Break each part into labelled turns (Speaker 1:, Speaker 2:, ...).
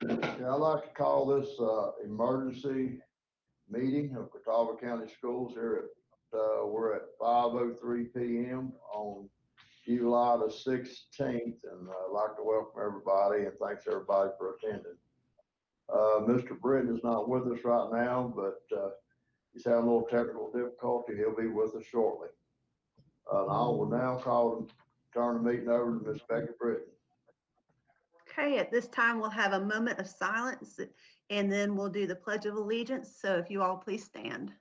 Speaker 1: Yeah, I'd like to call this emergency meeting of Catawba County Schools here we're at 5:03 p.m. on July the 16th, and I'd like to welcome everybody and thanks everybody for attending. Mr. Britton is not with us right now, but he's having a little technical difficulty. He'll be with us shortly. I will now turn the meeting over to Ms. Becky Britton.
Speaker 2: Okay, at this time, we'll have a moment of silence and then we'll do the Pledge of Allegiance. So if you all please stand.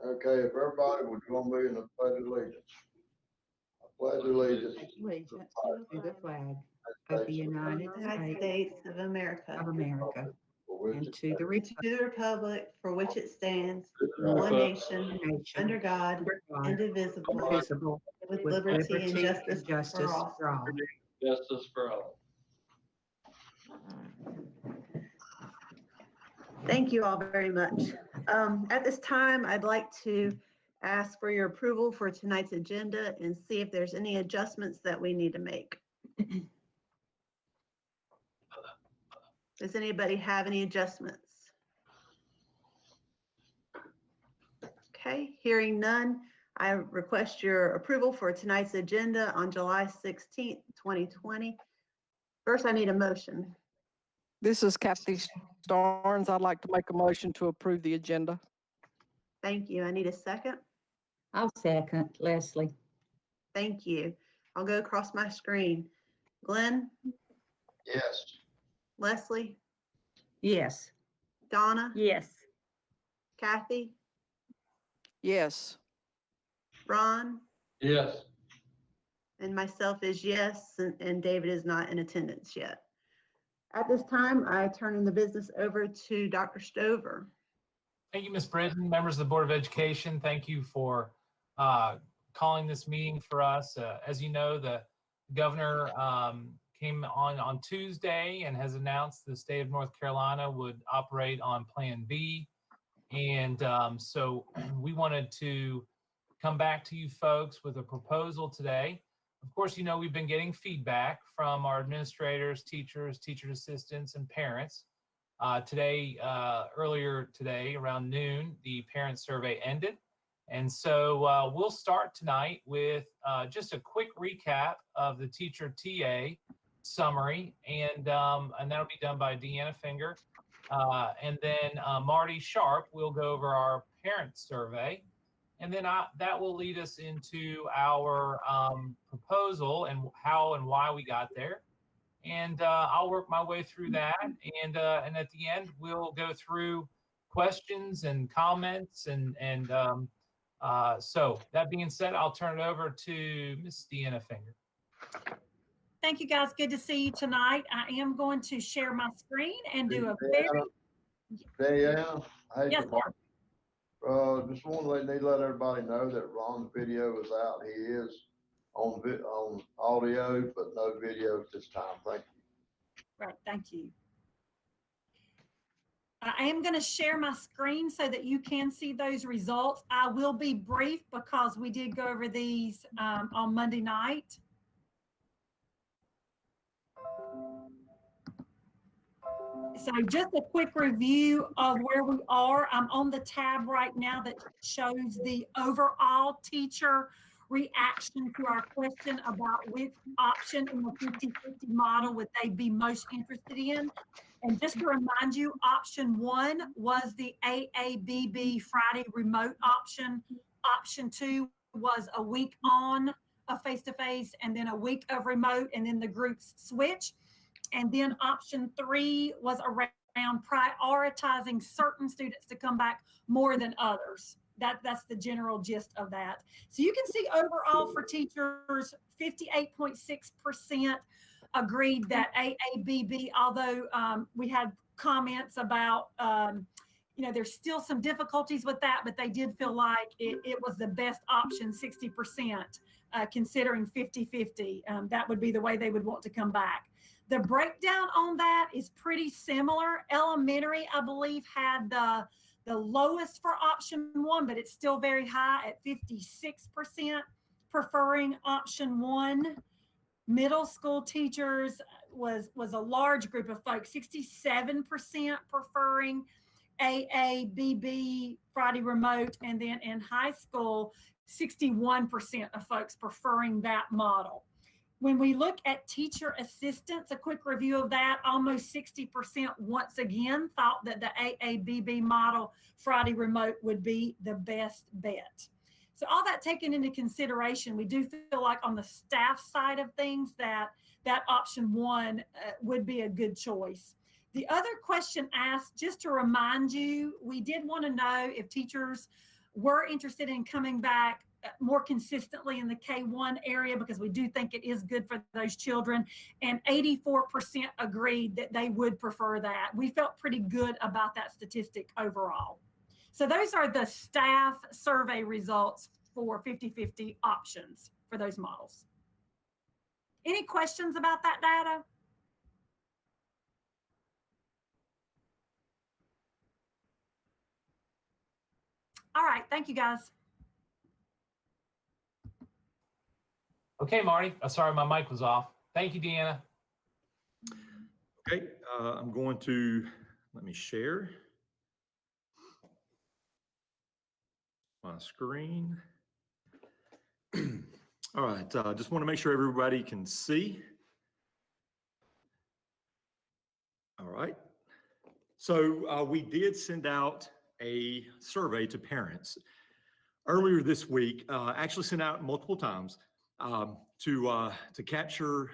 Speaker 1: Okay, if everybody would join me in the Pledge of Allegiance. I pledge allegiance to
Speaker 3: the flag of the United
Speaker 2: States of America,
Speaker 3: and to the
Speaker 2: republic for which it stands, one nation, under God, indivisible, with liberty and justice for all.
Speaker 4: Justice for all.
Speaker 2: Thank you all very much. At this time, I'd like to ask for your approval for tonight's agenda and see if there's any adjustments that we need to make. Does anybody have any adjustments? Okay, hearing none, I request your approval for tonight's agenda on July 16th, 2020. First, I need a motion.
Speaker 5: This is Kathy Starnes. I'd like to make a motion to approve the agenda.
Speaker 2: Thank you. I need a second.
Speaker 3: I'll second, Leslie.
Speaker 2: Thank you. I'll go across my screen. Glenn?
Speaker 1: Yes.
Speaker 2: Leslie?
Speaker 3: Yes.
Speaker 2: Donna?
Speaker 6: Yes.
Speaker 2: Kathy?
Speaker 5: Yes.
Speaker 2: Ron?
Speaker 4: Yes.
Speaker 2: And myself is yes, and David is not in attendance yet. At this time, I turn the business over to Dr. Stover.
Speaker 7: Thank you, Ms. Britton. Members of the Board of Education, thank you for calling this meeting for us. As you know, the governor came on Tuesday and has announced the state of North Carolina would operate on Plan B. And so we wanted to come back to you folks with a proposal today. Of course, you know, we've been getting feedback from our administrators, teachers, teacher assistants, and parents. Earlier today, around noon, the parent survey ended. And so we'll start tonight with just a quick recap of the teacher TA summary, and that'll be done by Deanna Finger. And then Marty Sharp will go over our parent survey. And then that will lead us into our proposal and how and why we got there. And I'll work my way through that. And at the end, we'll go through questions and comments. And so that being said, I'll turn it over to Ms. Deanna Finger.
Speaker 6: Thank you, guys. Good to see you tonight. I am going to share my screen and do a very...
Speaker 1: Deanna,
Speaker 6: Yes, sir.
Speaker 1: Just want to let everybody know that Ron's video is out. He is on audio, but no video at this time. Thank you.
Speaker 6: Right, thank you. I am going to share my screen so that you can see those results. I will be brief because we did go over these on Monday night. So just a quick review of where we are. I'm on the tab right now that shows the overall teacher reaction to our question about which option in the 50-50 model would they be most interested in. And just to remind you, option 1 was the AABB Friday remote option. Option 2 was a week on a face-to-face and then a week of remote, and then the groups switch. And then option 3 was around prioritizing certain students to come back more than others. That's the general gist of that. So you can see overall for teachers, 58.6% agreed that AABB, although we had comments about, there's still some difficulties with that, but they did feel like it was the best option, 60%, considering 50-50. That would be the way they would want to come back. The breakdown on that is pretty similar. Elementary, I believe, had the lowest for option 1, but it's still very high at 56% preferring option 1. Middle school teachers was a large group of folks, 67% preferring AABB Friday remote, and then in high school, 61% of folks preferring that model. When we look at teacher assistants, a quick review of that, almost 60% once again thought that the AABB model Friday remote would be the best bet. So all that taken into consideration, we do feel like on the staff side of things that option 1 would be a good choice. The other question asked, just to remind you, we did want to know if teachers were interested in coming back more consistently in the K-1 area, because we do think it is good for those children, and 84% agreed that they would prefer that. We felt pretty good about that statistic overall. So those are the staff survey results for 50-50 options for those models. Any questions about that data? All right, thank you guys.
Speaker 7: Okay, Marty. Sorry, my mic was off. Thank you, Deanna.
Speaker 8: Okay, I'm going to, let me share my screen. All right, just want to make sure everybody can see. All right. So we did send out a survey to parents earlier this week, actually sent out multiple times to capture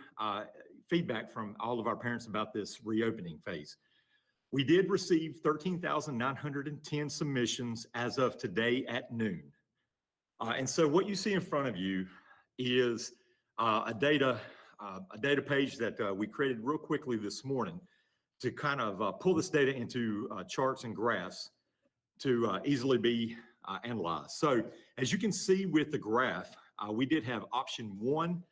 Speaker 8: feedback from all of our parents about this reopening phase. We did receive 13,910 submissions as of today at noon. And so what you see in front of you is a data page that we created real quickly this morning to kind of pull this data into charts and graphs to easily be analyzed. So as you can see with the graph, we did have option 1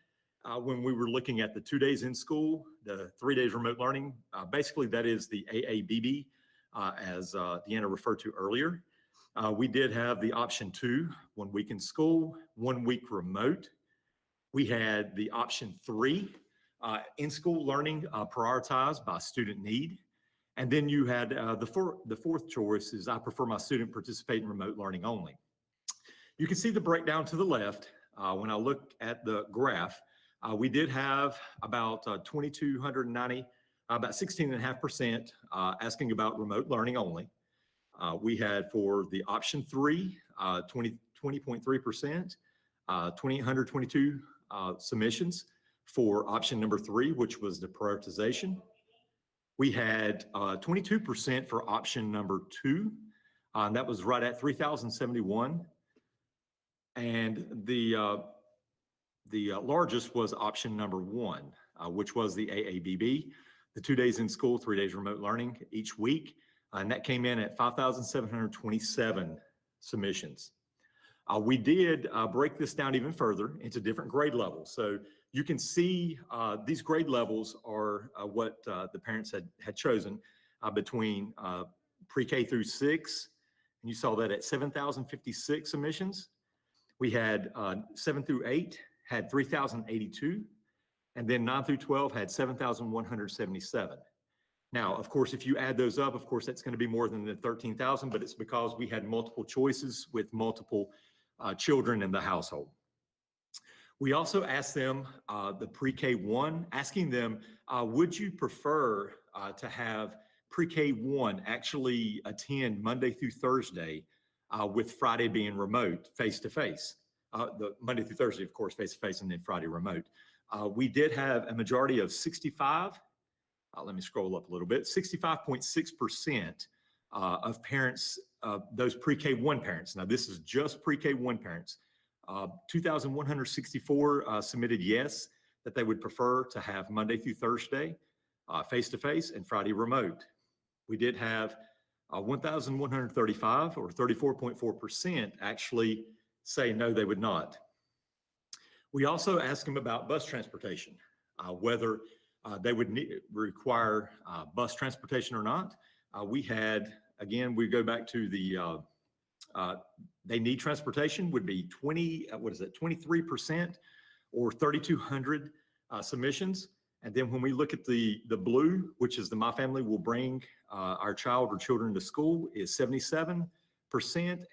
Speaker 8: when we were looking at the 2 days in school, the 3 days remote learning. Basically, that is the AABB, as Deanna referred to earlier. We did have the option 2, 1 week in school, 1 week remote. We had the option 3, in-school learning prioritized by student need. And then you had the fourth choice is I prefer my student participate in remote learning only. You can see the breakdown to the left. When I look at the graph, we did have about 2,290, about 16.5% asking about remote learning only. We had for the option 3, 20.3%, 2,822 submissions for option number 3, which was the prioritization. We had 22% for option number 2. That was right at 3,071. And the largest was option number 1, which was the AABB, the 2 days in school, 3 days remote learning each week. And that came in at 5,727 submissions. We did break this down even further into different grade levels. So you can see these grade levels are what the parents had chosen between pre-K through 6. And you saw that at 7,056 submissions. We had 7 through 8 had 3,082. And then 9 through 12 had 7,177. Now, of course, if you add those up, of course, that's going to be more than the 13,000, but it's because we had multiple choices with multiple children in the household. We also asked them, the pre-K1, asking them, would you prefer to have pre-K1 actually attend Monday through Thursday with Friday being remote, face-to-face? The Monday through Thursday, of course, face-to-face, and then Friday remote. We did have a majority of 65. Let me scroll up a little bit. 65.6% of parents, those pre-K1 parents. Now, this is just pre-K1 parents. 2,164 submitted yes. that they would prefer to have Monday through Thursday face-to-face and Friday remote. We did have 1,135 or 34.4% actually say no, they would not. We also asked them about bus transportation, whether they would require bus transportation or not. We had, again, we go back to the, they need transportation would be 23% or 3,200 submissions. And then when we look at the blue, which is the My Family Will Bring Our Child or Children to School, is 77%.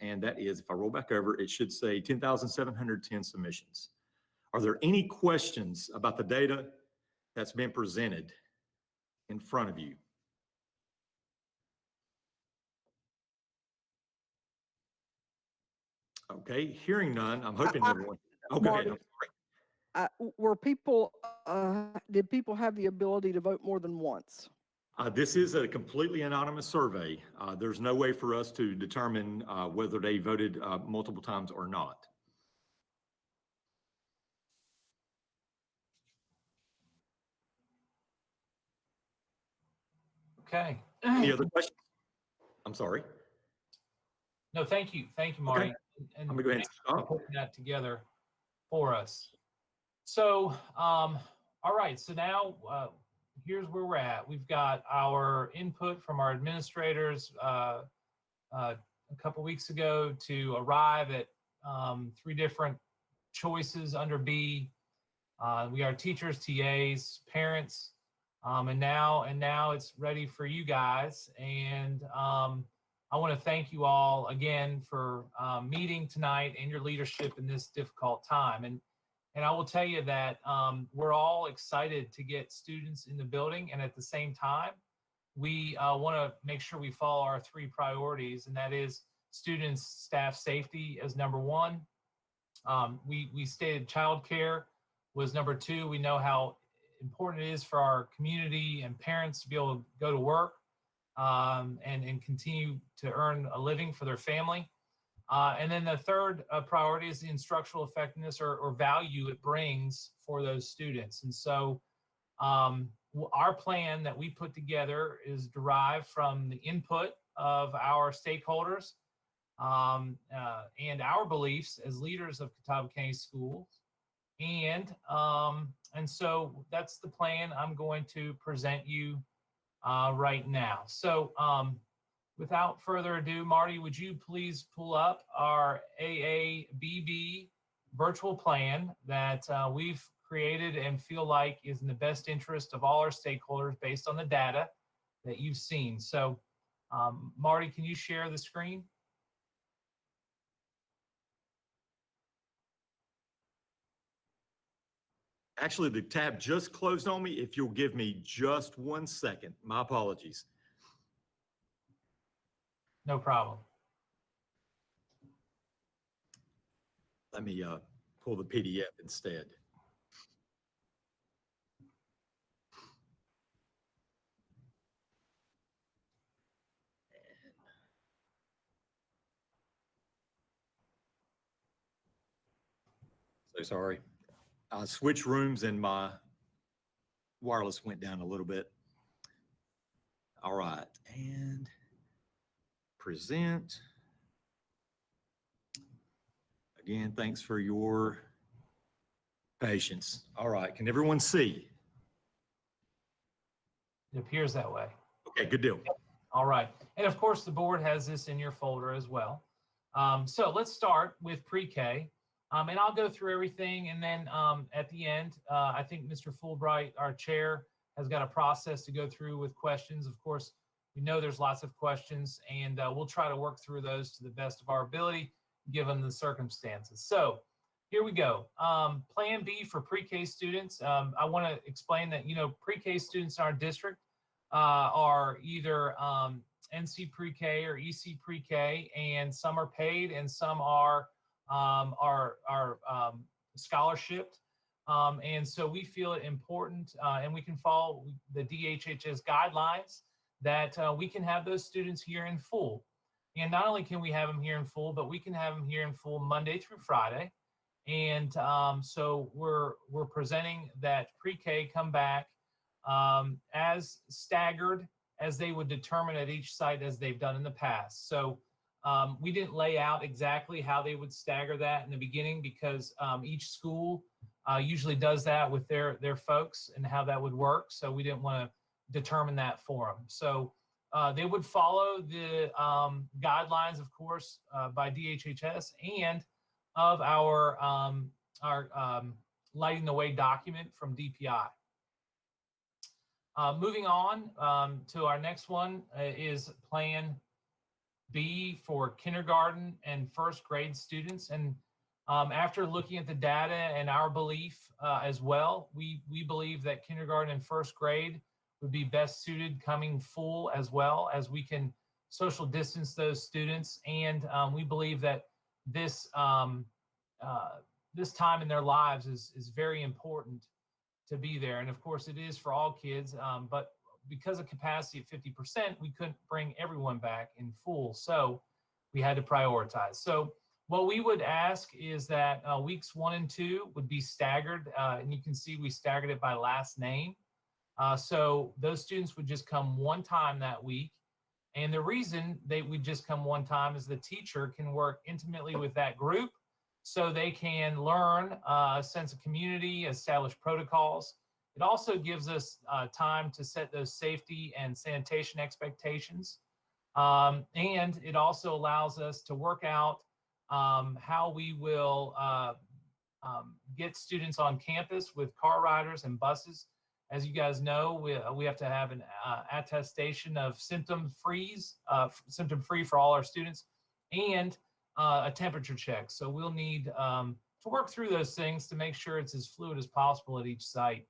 Speaker 8: And that is, if I roll back over, it should say 10,710 submissions. Are there any questions about the data that's been presented in front of you? Okay, hearing none, I'm hoping everyone. Oh, go ahead.
Speaker 5: Marty, were people, did people have the ability to vote more than once?
Speaker 8: This is a completely anonymous survey. There's no way for us to determine whether they voted multiple times or not.
Speaker 7: Okay.
Speaker 8: Any other questions? I'm sorry.
Speaker 7: No, thank you. Thank you, Marty. And
Speaker 8: Let me go ahead and
Speaker 7: thanks for
Speaker 8: stop.
Speaker 7: putting that together for us. So, all right. So now here's where we're at. We've got our input from our administrators a couple weeks ago to arrive at 3 different choices under B. We are teachers, TAs, parents, and now it's ready for you guys. And I want to thank you all again for meeting tonight and your leadership in this difficult time. And I will tell you that we're all excited to get students in the building, and at the same time, we want to make sure we follow our 3 priorities, and that is students, staff safety as number 1. We stated childcare was number 2. We know how important it is for our community and parents to be able to go to work and continue to earn a living for their family. And then the third priority is the instructional effectiveness or value it brings for those students. And so our plan that we put together is derived from the input of our stakeholders and our beliefs as leaders of Catawba County Schools. And so that's the plan I'm going to present you right now. So without further ado, Marty, would you please pull up our AABB virtual plan that we've created and feel like is in the best interest of all our stakeholders based on the data that you've seen. So Marty, can you share the screen?
Speaker 8: Actually, the tab just closed on me. If you'll give me just 1 second, my apologies.
Speaker 7: No problem.
Speaker 8: Let me pull the PDF instead. So sorry. I switched rooms and my wireless went down a little bit. All right, and present. Again, thanks for your patience. All right, can everyone see?
Speaker 7: It appears that way.
Speaker 8: Okay, good deal.
Speaker 7: All right. And of course, the board has this in your folder as well. So let's start with pre-K. And I'll go through everything. And then at the end, I think Mr. Fulbright, our chair, has got a process to go through with questions. Of course, we know there's lots of questions, and we'll try to work through those to the best of our ability, given the circumstances. So here we go. Plan B for pre-K students. I want to explain that, pre-K students in our district are either NC pre-K or EC pre-K, and some are paid and some are scholarshiped. And so we feel it important, and we can follow the DHHS guidelines that we can have those students here in full. And not only can we have them here in full, but we can have them here in full Monday through Friday. And so we're presenting that pre-K come back as staggered as they would determine at each site as they've done in the past. So we didn't lay out exactly how they would stagger that in the beginning because each school usually does that with their folks and how that would work. So we didn't want to determine that for them. So they would follow the guidelines, of course, by DHHS and of our Lighting the Way document from DPI. Moving on to our next one is Plan B for kindergarten and first grade students. And after looking at the data and our belief as well, we believe that kindergarten and first grade would be best suited coming full, as well as we can social distance those students. And we believe that this this time in their lives is very important to be there. And of course it is for all kids, but because of capacity at 50%, we couldn't bring everyone back in full. So we had to prioritize. So what we would ask is that weeks 1 and 2 would be staggered. And you can see we staggered it by last name. So those students would just come one time that week. And the reason they would just come one time is the teacher can work intimately with that group so they can learn a sense of community, establish protocols. It also gives us time to set those safety and sanitation expectations. And it also allows us to work out how we will get students on campus with car riders and buses. As you guys know, we have to have an attestation of symptom-free for all our students, and a temperature check. So we'll need to work through those things to make sure it's as fluid as possible at each site.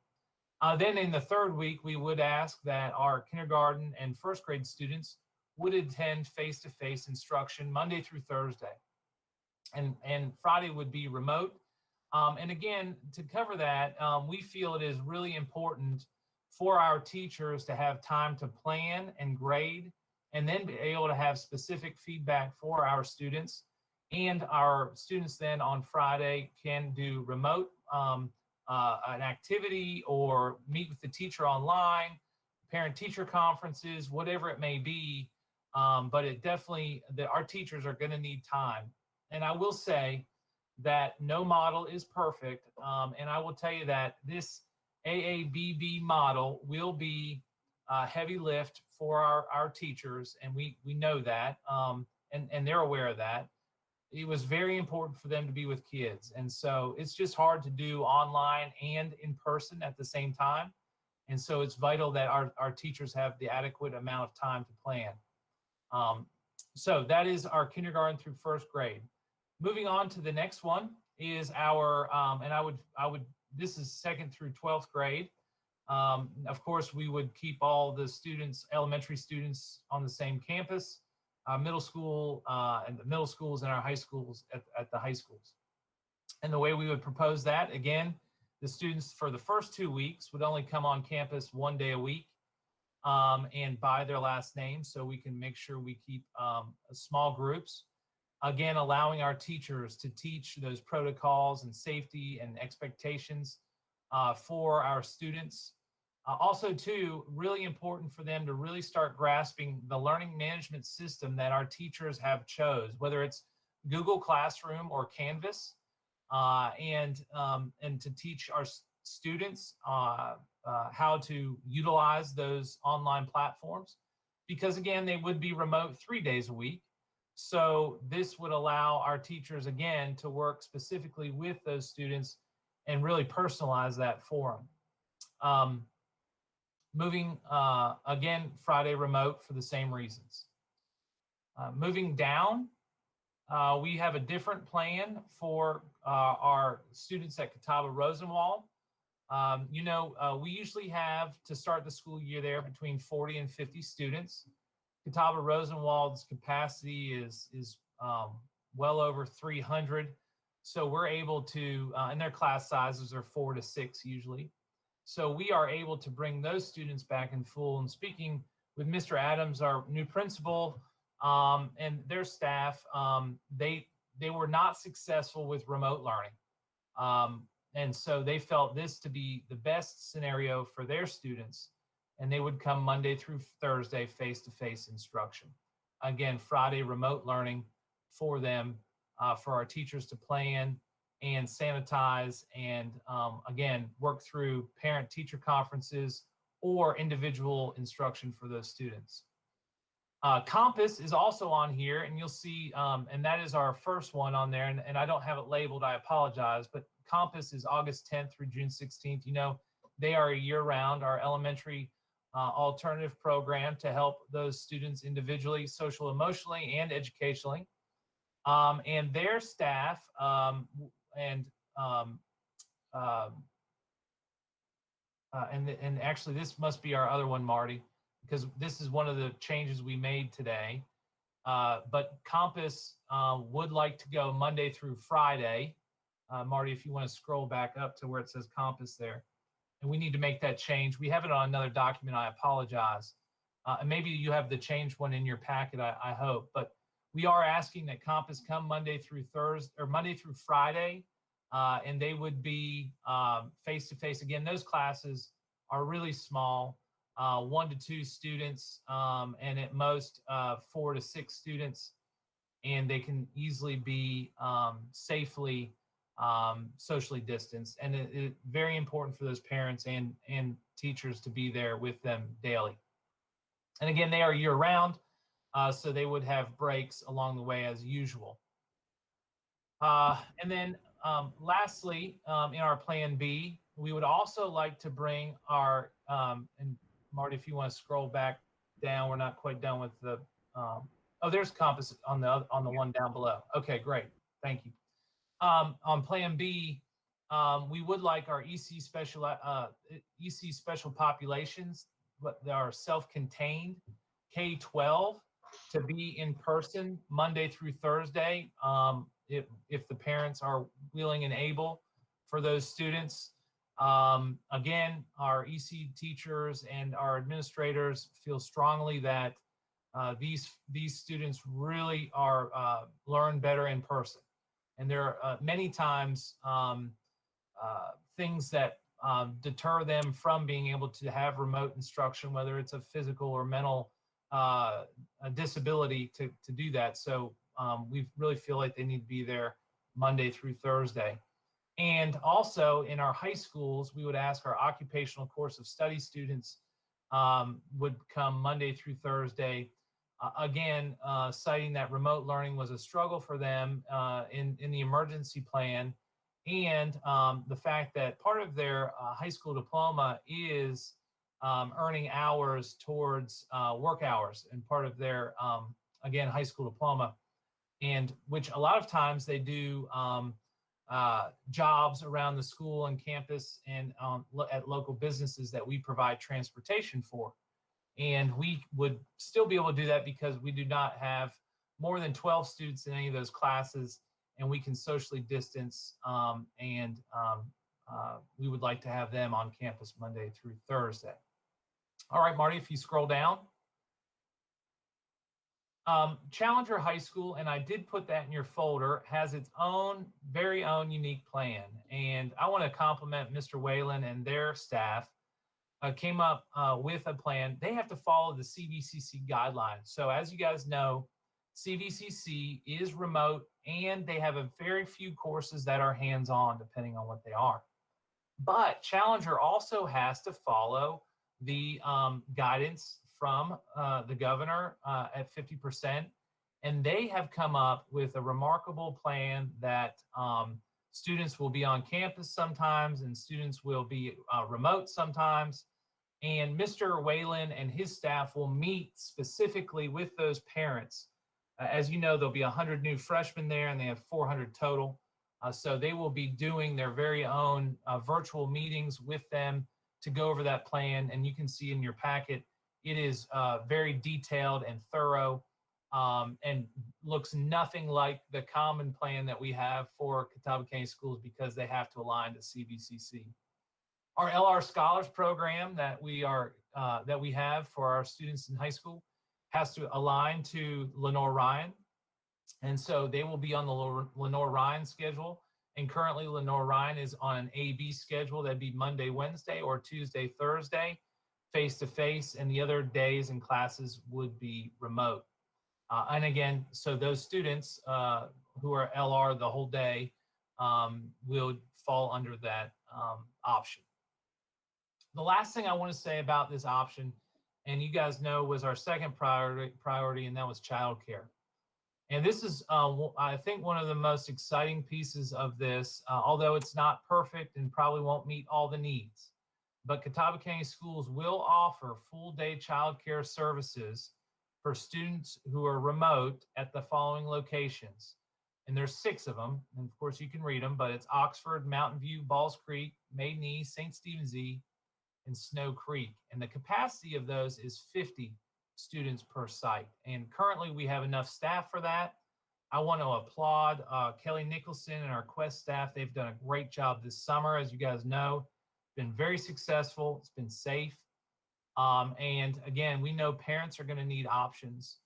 Speaker 7: Then in the third week, we would ask that our kindergarten and first grade students would attend face-to-face instruction Monday through Thursday. And Friday would be remote. And again, to cover that, we feel it is really important for our teachers to have time to plan and grade, and then be able to have specific feedback for our students. And our students then on Friday can do remote an activity or meet with the teacher online, parent-teacher conferences, whatever it may be. But it definitely, our teachers are going to need time. And I will say that no model is perfect. And I will tell you that this AABB model will be a heavy lift for our teachers. And we know that, and they're aware of that. It was very important for them to be with kids. And so it's just hard to do online and in person at the same time. And so it's vital that our teachers have the adequate amount of time to plan. So that is our kindergarten through first grade. Moving on to the next one is our, and I would, this is 2nd through 12th grade. Of course, we would keep all the students, elementary students, on the same campus, middle school, and the middle schools, and our high schools at the high schools. And the way we would propose that, again, the students for the first 2 weeks would only come on campus 1 day a week, and by their last name, so we can make sure we keep small groups. Again, allowing our teachers to teach those protocols and safety and expectations for our students. Also, too, really important for them to really start grasping the learning management system that our teachers have chose, whether it's Google Classroom or Canvas, and to teach our students how to utilize those online platforms. Because again, they would be remote 3 days a week. So this would allow our teachers, again, to work specifically with those students and really personalize that for them. Moving, again, Friday remote for the same reasons. Moving down, we have a different plan for our students at Catawba Rosenwald. You know, we usually have, to start the school year there, between 40 and 50 students. Catawba Rosenwald's capacity is well over 300. So we're able to, and their class sizes are 4 to 6 usually. So we are able to bring those students back in full. And speaking with Mr. Adams, our new principal, and their staff, they were not successful with remote learning. And so they felt this to be the best scenario for their students, and they would come Monday through Thursday face-to-face instruction. Again, Friday remote learning for them, for our teachers to plan and sanitize and, again, work through parent-teacher conferences or individual instruction for those students. Compass is also on here, and you'll see, and that is our first one on there, and I don't have it labeled, I apologize, but Compass is August 10th through June 16th. You know, they are a year-round, our elementary alternative program to help those students individually, social, emotionally, and educationally. And their staff and actually this must be our other one, Marty, because this is one of the changes we made today. But Compass would like to go Monday through Friday. Marty, if you want to scroll back up to where it says Compass there. And we need to make that change. We have it on another document, I apologize. And maybe you have the changed one in your packet, I hope. But we are asking that Compass come Monday through Thursday, or Monday through Friday, and they would be face-to-face. Again, those classes are really small, 1 to 2 students, and at most 4 to 6 students, and they can easily be safely socially distanced. And it's very important for those parents and teachers to be there with them daily. And again, they are year-round, so they would have breaks along the way as usual. And then lastly, in our Plan B, we would also like to bring our, and Marty, if you want to scroll back down, we're not quite done with the, oh, there's Compass on the one down below. Okay, great, thank you. On Plan B, we would like our EC special populations, but they are self-contained K-12 to be in person Monday through Thursday, if the parents are willing and able for those students. Again, our EC teachers and our administrators feel strongly that these students really are learn better in person. And there are many times things that deter them from being able to have remote instruction, whether it's a physical or mental a disability to do that. So we really feel like they need to be there Monday through Thursday. And also in our high schools, we would ask our occupational course of study students would come Monday through Thursday. Again, citing that remote learning was a struggle for them in the emergency plan, and the fact that part of their high school diploma is earning hours towards work hours, and part of their, again, high school diploma, and which a lot of times they do jobs around the school and campus and at local businesses that we provide transportation for. And we would still be able to do that because we do not have more than 12 students in any of those classes, and we can socially distance, and we would like to have them on campus Monday through Thursday. All right, Marty, if you scroll down. Challenger High School, and I did put that in your folder, has its own, very own unique plan. And I want to compliment Mr. Whalen and their staff. Came up with a plan. They have to follow the CVCC guidelines. So as you guys know, CVCC is remote, and they have a very few courses that are hands-on, depending on what they are. But Challenger also has to follow the guidance from the governor at 50%. And they have come up with a remarkable plan that students will be on campus sometimes, and students will be remote sometimes. And Mr. Whalen and his staff will meet specifically with those parents. As you know, there'll be 100 new freshmen there, and they have 400 total. So they will be doing their very own virtual meetings with them to go over that plan. And you can see in your packet, it is very detailed and thorough, and looks nothing like the common plan that we have for Catawba County schools, because they have to align to CVCC. Our LR Scholars program that we have for our students in high school has to align to Lenore Ryan. And so they will be on the Lenore Ryan schedule. And currently Lenore Ryan is on an A-B schedule. That'd be Monday, Wednesday, or Tuesday, Thursday, face-to-face, and the other days and classes would be remote. And again, so those students who are LR the whole day will fall under that option. The last thing I want to say about this option, and you guys know, was our second priority, and that was childcare. And this is, I think, one of the most exciting pieces of this, although it's not perfect and probably won't meet all the needs. But Catawba County Schools will offer full-day childcare services for students who are remote at the following locations. And there's 6 of them, and of course you can read them, but it's Oxford, Mountain View, Balls Creek, Maiden East, St. Stephen's E, and Snow Creek. And the capacity of those is 50 students per site. And currently we have enough staff for that. I want to applaud Kelly Nicholson and our Quest staff. They've done a great job this summer, as you guys know. Been very successful. It's been safe. And again, we know parents are going to need options.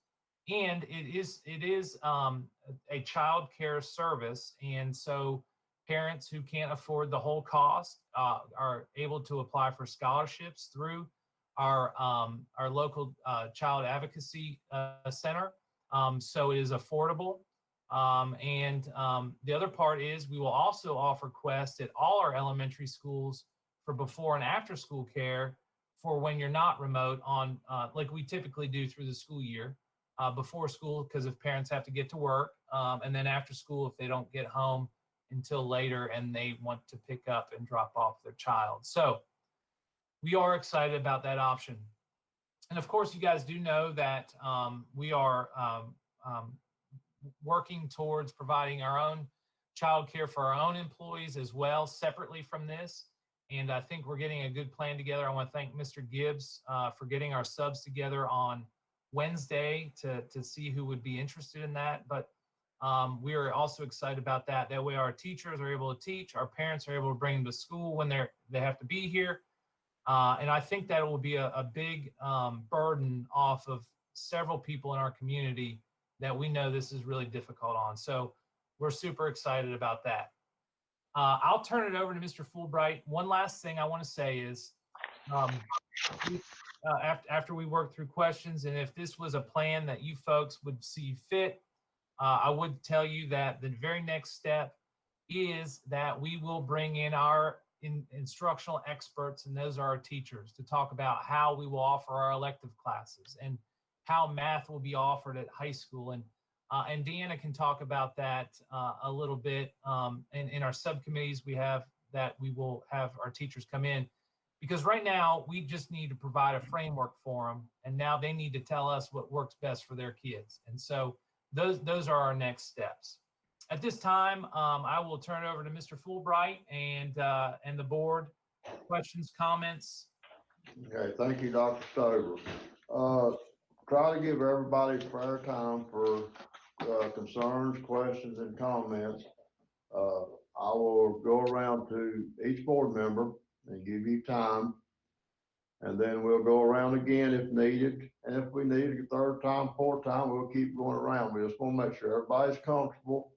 Speaker 7: And it is a child care service. And so parents who can't afford the whole cost are able to apply for scholarships through our local child advocacy center. So it is affordable. And the other part is we will also offer Quest at all our elementary schools for before and after school care for when you're not remote on, like we typically do through the school year, before school, because if parents have to get to work, and then after school if they don't get home until later and they want to pick up and drop off their child. So we are excited about that option. And of course, you guys do know that we are working towards providing our own childcare for our own employees as well, separately from this. And I think we're getting a good plan together. I want to thank Mr. Gibbs for getting our subs together on Wednesday to see who would be interested in that. But we are also excited about that. That way our teachers are able to teach, our parents are able to bring them to school when they have to be here. And I think that will be a big burden off of several people in our community that we know this is really difficult on. So we're super excited about that. I'll turn it over to Mr. Fulbright. One last thing I want to say is after we work through questions, and if this was a plan that you folks would see fit, I would tell you that the very next step is that we will bring in our instructional experts, and those are our teachers, to talk about how we will offer our elective classes and how math will be offered at high school. And Deanna can talk about that a little bit. In our subcommittees, we will have our teachers come in, because right now we just need to provide a framework for them, and now they need to tell us what works best for their kids. And so those are our next steps. At this time, I will turn it over to Mr. Fulbright and the board. Questions, comments?
Speaker 1: Okay, thank you, Dr. Stover. Try to give everybody fair time for concerns, questions, and comments. I will go around to each board member and give you time. And then we'll go around again if needed. And if we need a third time, fourth time, we'll keep going around. We just want to make sure everybody's comfortable.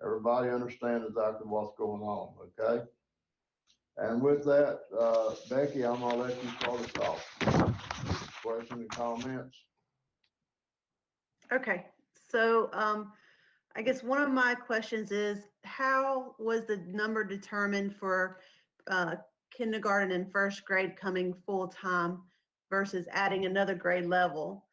Speaker 1: Everybody understands exactly what's going on, okay? And with that, Becky, I'm gonna let you start us off. Questions and comments?
Speaker 2: Okay, so I guess one of my questions is, how was the number determined for kindergarten and first grade coming full time versus adding another grade level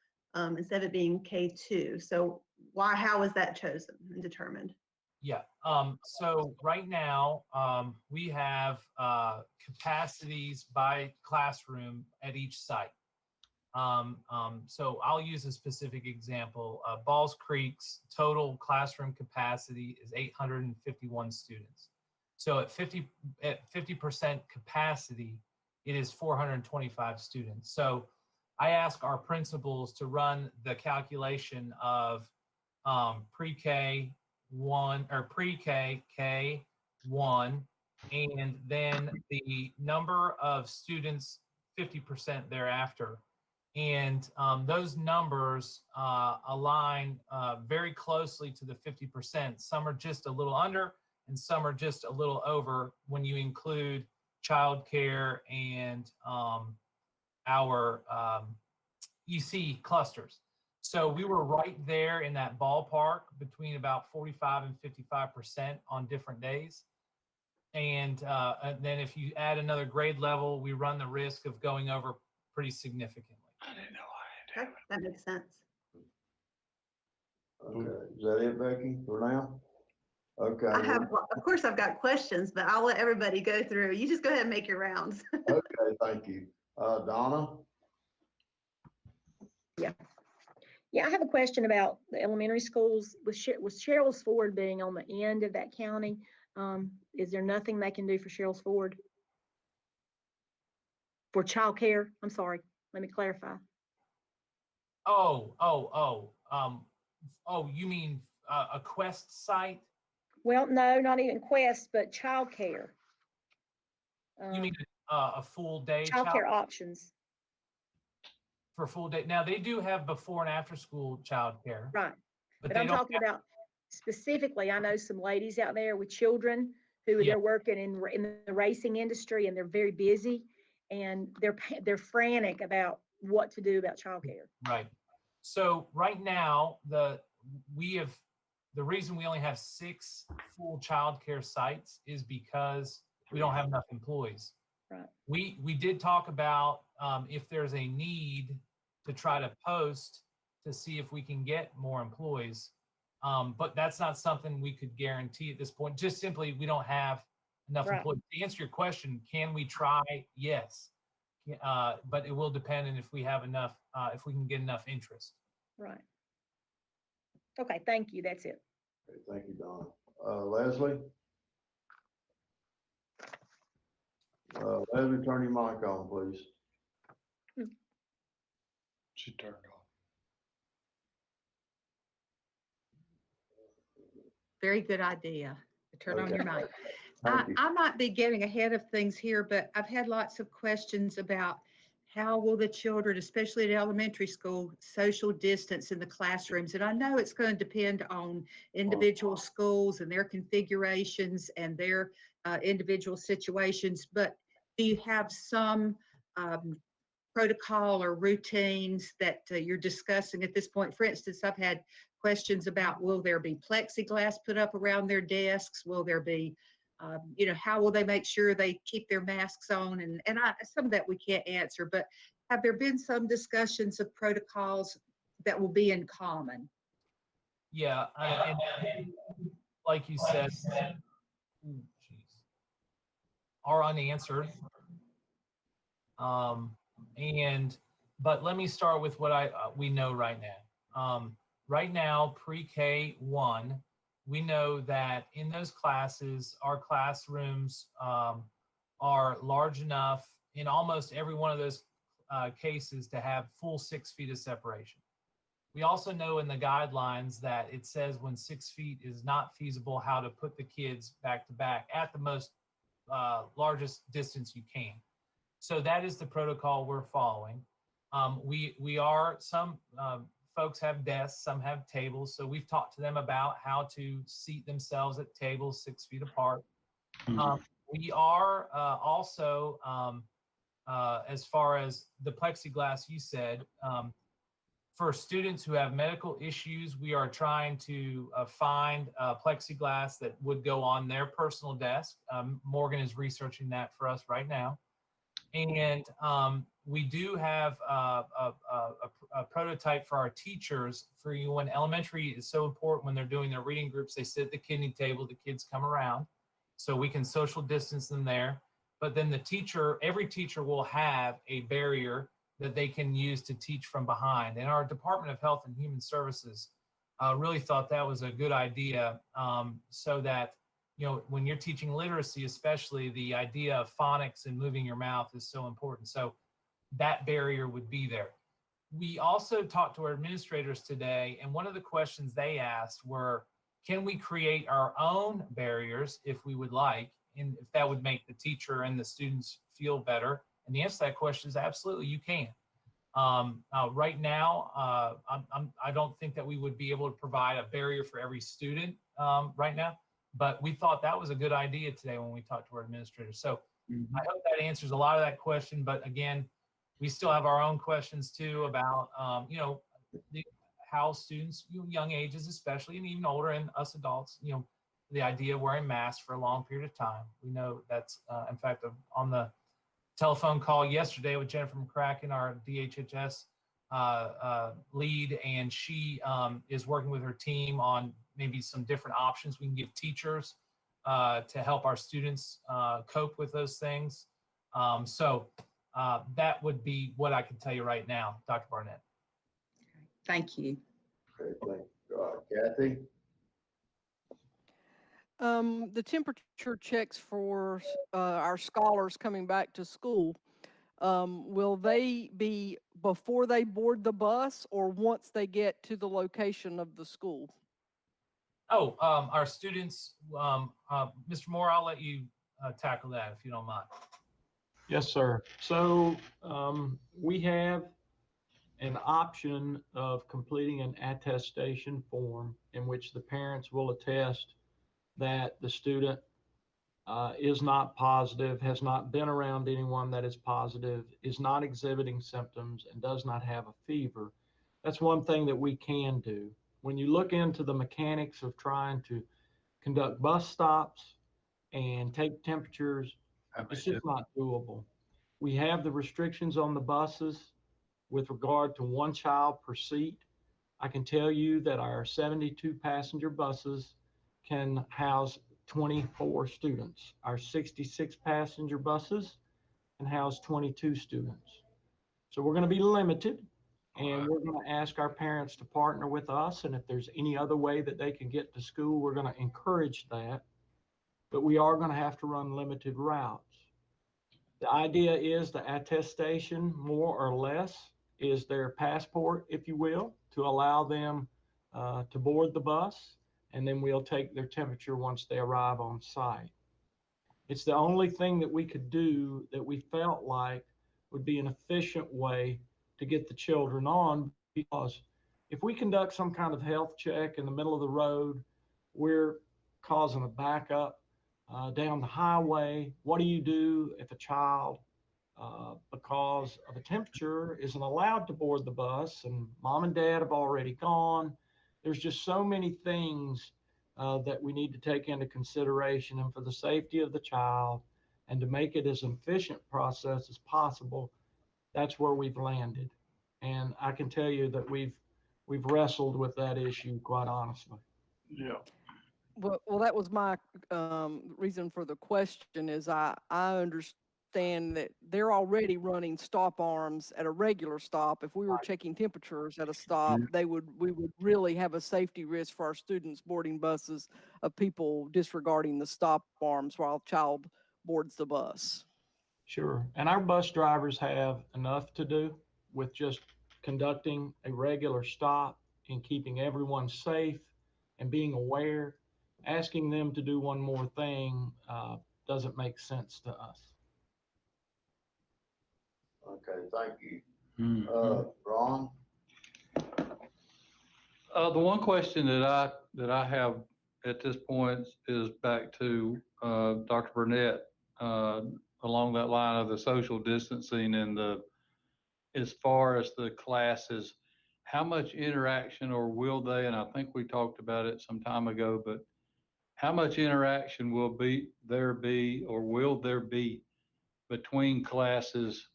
Speaker 2: instead of it being K2? So how was that chosen and determined?
Speaker 7: Yeah, so right now we have capacities by classroom at each site. So I'll use a specific example. Balls Creek's total classroom capacity is 851 students. So at 50% capacity, it is 425 students. So I ask our principals to run the calculation of pre-K 1 or pre-K K1, and then the number of students 50% thereafter. And those numbers align very closely to the 50%. Some are just a little under, and some are just a little over when you include childcare and our EC clusters. So we were right there in that ballpark between about 45 and 55% on different days. And then if you add another grade level, we run the risk of going over pretty significantly.
Speaker 2: Okay, that makes sense.
Speaker 1: Okay, is that it, Becky, for now? Okay.
Speaker 2: I have, of course, I've got questions, but I'll let everybody go through. You just go ahead and make your rounds.
Speaker 1: Okay, thank you. Donna?
Speaker 9: Yeah, I have a question about the elementary schools with Cheryl's Ford being on the end of that county. Is there nothing they can do for Cheryl's Ford? For childcare? I'm sorry, let me clarify.
Speaker 7: You mean a Quest site?
Speaker 9: Well, no, not even Quest, but childcare.
Speaker 7: You mean a full day
Speaker 9: Childcare options,
Speaker 7: for full day? Now they do have before and after school childcare,
Speaker 9: right? But
Speaker 7: they
Speaker 9: I'm
Speaker 7: don't
Speaker 9: talking
Speaker 7: have-
Speaker 9: about specifically, I know some ladies out there with children who
Speaker 7: Yeah.
Speaker 9: they're working in the racing industry and they're very busy and they're frantic about what to do about childcare.
Speaker 7: Right. So right now, the reason we only have 6 full childcare sites is because we don't have enough employees.
Speaker 9: Right.
Speaker 7: We did talk about if there's a need to try to post to see if we can get more employees. But that's not something we could guarantee at this point. Just simply, we don't have enough
Speaker 9: Right.
Speaker 7: employees. To answer your question, can we try? Yes. But it will depend on if we have enough, if we can get enough interest.
Speaker 9: Right. Okay, thank you. That's it.
Speaker 1: Okay, thank you, Donna. Leslie? Leslie, turn your mic on, please.
Speaker 4: She turned off.
Speaker 3: Very good idea. Turn on your mic.
Speaker 1: Thank you.
Speaker 3: I might be getting ahead of things here, but I've had lots of questions about how will the children, especially at elementary school, social distance in the classrooms? And I know it's going to depend on individual schools and their configurations and their individual situations, but do you have some protocol or routines that you're discussing at this point? For instance, I've had questions about, will there be plexiglass put up around their desks? Will there be, how will they make sure they keep their masks on? And some of that we can't answer, but have there been some discussions of protocols that will be in common?
Speaker 7: Yeah, and like you said, are unanswered. But let me start with what we know right now. Right now, pre-K 1, we know that in those classes, our classrooms are large enough in almost every one of those cases to have full 6 feet of separation. We also know in the guidelines that it says when 6 feet is not feasible, how to put the kids back to back at the most largest distance you can. So that is the protocol we're following. Some folks have desks, some have tables. So we've talked to them about how to seat themselves at tables 6 feet apart. We are also, as far as the plexiglass you said, for students who have medical issues, we are trying to find plexiglass that would go on their personal desk. Morgan is researching that for us right now. And we do have a prototype for our teachers for you when elementary is so important. When they're doing their reading groups, they sit at the kidney table, the kids come around, so we can social distance them there. But then every teacher will have a barrier that they can use to teach from behind. And our Department of Health and Human Services really thought that was a good idea, so that when you're teaching literacy, especially, the idea of phonics and moving your mouth is so important. So that barrier would be there. We also talked to our administrators today, and one of the questions they asked were, can we create our own barriers if we would like, and if that would make the teacher and the students feel better? And the answer to that question is absolutely, you can. Right now, I don't think that we would be able to provide a barrier for every student right now, But we thought that was a good idea today when we talked to our administrators. So I hope that answers a lot of that question. But again, we still have our own questions too about, how students, young ages especially, and even older, and us adults, the idea of wearing masks for a long period of time. We know that's, in fact, on the telephone call yesterday with Jennifer McCracken, our DHHS lead, and she is working with her team on maybe some different options we can give teachers to help our students cope with those things. So that would be what I can tell you right now, Dr. Barnett.
Speaker 3: Thank you.
Speaker 1: Okay, thank you. Kathy?
Speaker 5: The temperature checks for our scholars coming back to school, will they be before they board the bus or once they get to the location of the school?
Speaker 7: Oh, our students, Mr. Moore, I'll let you tackle that if you don't mind.
Speaker 10: Yes, sir. So we have an option of completing an attestation form in which the parents will attest that the student is not positive, has not been around anyone that is positive, is not exhibiting symptoms, and does not have a fever. That's one thing that we can do. When you look into the mechanics of trying to conduct bus stops and take temperatures, it's just not doable. We have the restrictions on the buses with regard to one child per seat. I can tell you that our 72 passenger buses can house 24 students. Our 66 passenger buses can house 22 students. So we're going to be limited, and we're going to ask our parents to partner with us. And if there's any other way that they can get to school, we're going to encourage that. But we are going to have to run limited routes. The idea is the attestation, more or less, is their passport, if you will, to allow them to board the bus, and then we'll take their temperature once they arrive on site. It's the only thing that we could do that we felt like would be an efficient way to get the children on, because if we conduct some kind of health check in the middle of the road, we're causing a backup down the highway. What do you do if a child, because of a temperature, isn't allowed to board the bus and mom and dad have already gone? There's just so many things that we need to take into consideration, and for the safety of the child and to make it as efficient process as possible, that's where we've landed. And I can tell you that we've wrestled with that issue, quite honestly.
Speaker 4: Yeah.
Speaker 5: Well, that was my reason for the question. Is I understand that they're already running stop arms at a regular stop. If we were checking temperatures at a stop, we would really have a safety risk for our students boarding buses of people disregarding the stop arms while a child boards the bus.
Speaker 10: Sure. And our bus drivers have enough to do with just conducting a regular stop and keeping everyone safe and being aware. Asking them to do one more thing doesn't make sense to us.
Speaker 1: Okay, thank you. Ron?
Speaker 4: The one question that I have at this point is back to Dr. Burnett, along that line of the social distancing and as far as the classes, how much interaction, or will they, and I think we talked about it some time ago, but how much interaction will there be between classes?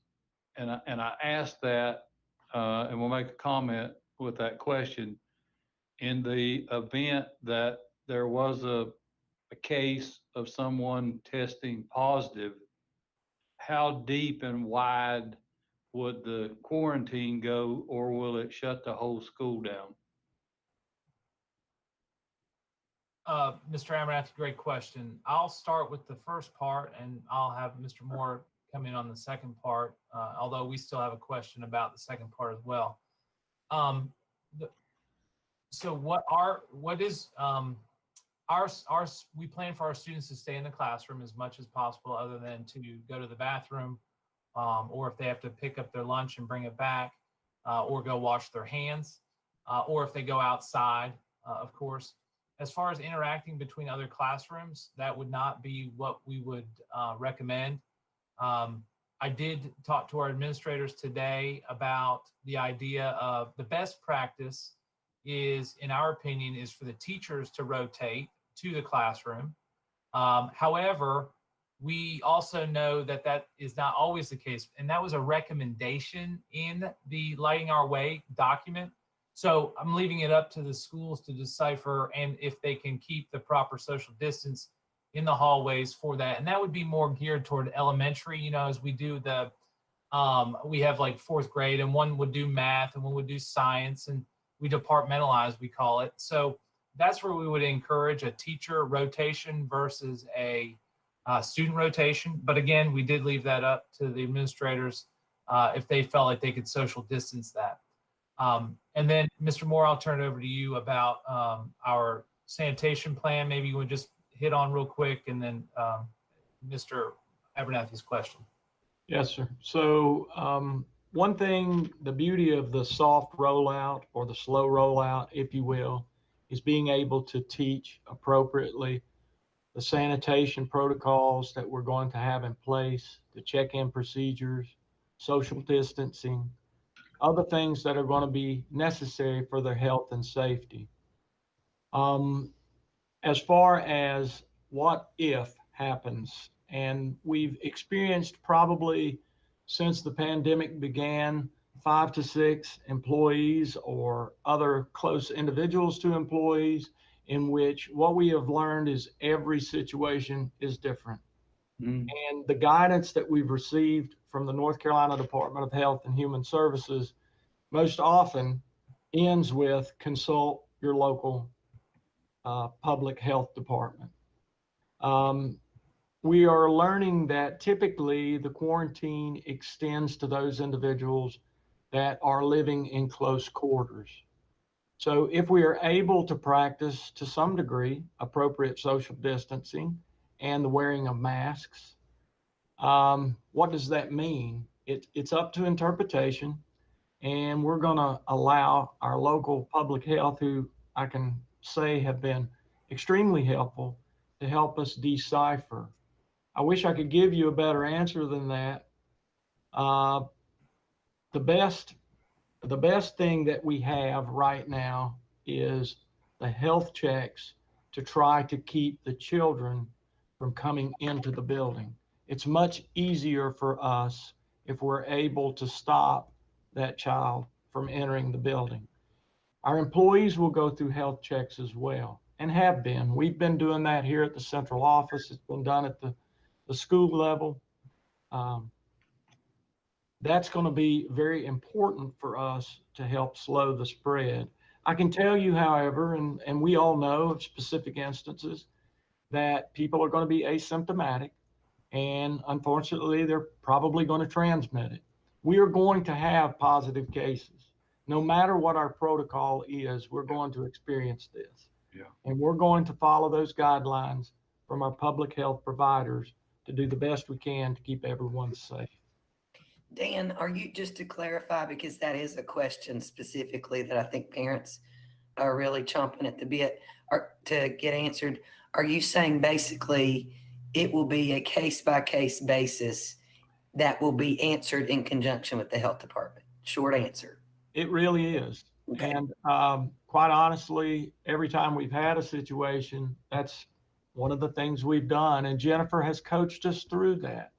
Speaker 4: And I asked that, and we'll make a comment with that question. In the event that there was a case of someone testing positive, how deep and wide would the quarantine go, or will it shut the whole school down?
Speaker 7: Mr. Amarath, great question. I'll start with the first part, and I'll have Mr. Moore come in on the second part, although we still have a question about the second part as well. We plan for our students to stay in the classroom as much as possible, other than to go to the bathroom, or if they have to pick up their lunch and bring it back, or go wash their hands, or if they go outside, of course. as far as interacting between other classrooms, that would not be what we would recommend. I did talk to our administrators today about the idea of the best practice is, in our opinion, is for the teachers to rotate to the classroom. However, we also know that that is not always the case. And that was a recommendation in the Lighting Our Way document. So I'm leaving it up to the schools to decipher and if they can keep the proper social distance in the hallways for that. And that would be more geared toward elementary, you know, as we do the, we have like 4th grade and one would do math and one would do science and we departmentalize, we call it. So that's where we would encourage a teacher rotation versus a student rotation. But again, we did leave that up to the administrators if they felt like they could social distance that. And then, Mr. Moore, I'll turn it over to you about our sanitation plan. Maybe you would just hit on real quick, and then Mr. Abernathy's question.
Speaker 10: Yes, sir. So one thing, the beauty of the soft rollout or the slow rollout, if you will, is being able to teach appropriately the sanitation protocols that we're going to have in place, the check-in procedures, social distancing, other things that are going to be necessary for their health and safety. As far as what if happens, and we've experienced probably since the pandemic began, 5 to 6 employees or other close individuals to employees, in which what we have learned is every situation is different. And the guidance that we've received from the North Carolina Department of Health and Human Services most often ends with consult your local public health department. We are learning that typically the quarantine extends to those individuals that are living in close quarters. So if we are able to practice to some degree appropriate social distancing and the wearing of masks, what does that mean? It's up to interpretation, and we're going to allow our local public health, who I can say have been extremely helpful, to help us decipher. I wish I could give you a better answer than that. The best thing that we have right now is the health checks to try to keep the children from coming into the building. It's much easier for us if we're able to stop that child from entering the building. Our employees will go through health checks as well, and have been. We've been doing that here at the central office. It's been done at the school level. That's going to be very important for us to help slow the spread. I can tell you, however, and we all know of specific instances that people are going to be asymptomatic, and unfortunately, they're probably going to transmit it. We are going to have positive cases. No matter what our protocol is, we're going to experience this.
Speaker 4: Yeah.
Speaker 10: And we're going to follow those guidelines from our public health providers to do the best we can to keep everyone safe.
Speaker 11: Dan, are you, just to clarify, because that is a question specifically that I think parents are really chomping at the bit to get answered. Are you saying basically it will be a case-by-case basis that will be answered in conjunction with the health department? Short answer.
Speaker 10: It really is.
Speaker 11: Okay.
Speaker 10: And quite honestly, every time we've had a situation, that's one of the things we've done. And Jennifer has coached us through that.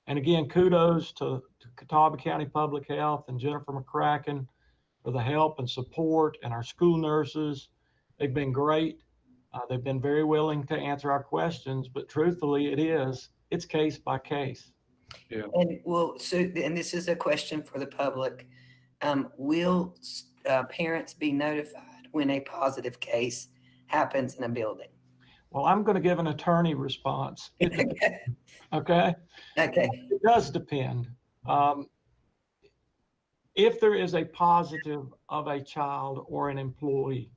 Speaker 10: And again, kudos to Catawba County Public Health and Jennifer McCracken for the help and support, and our school nurses. They've been great. They've been very willing to answer our questions, but truthfully, it's case by case.
Speaker 4: Yeah.
Speaker 11: And and this is a question for the public. Will parents be notified when a positive case happens in a building?
Speaker 10: Well, I'm going to give an attorney response. Okay.
Speaker 11: Okay.
Speaker 10: It does depend. If there is a positive of a child or an employee,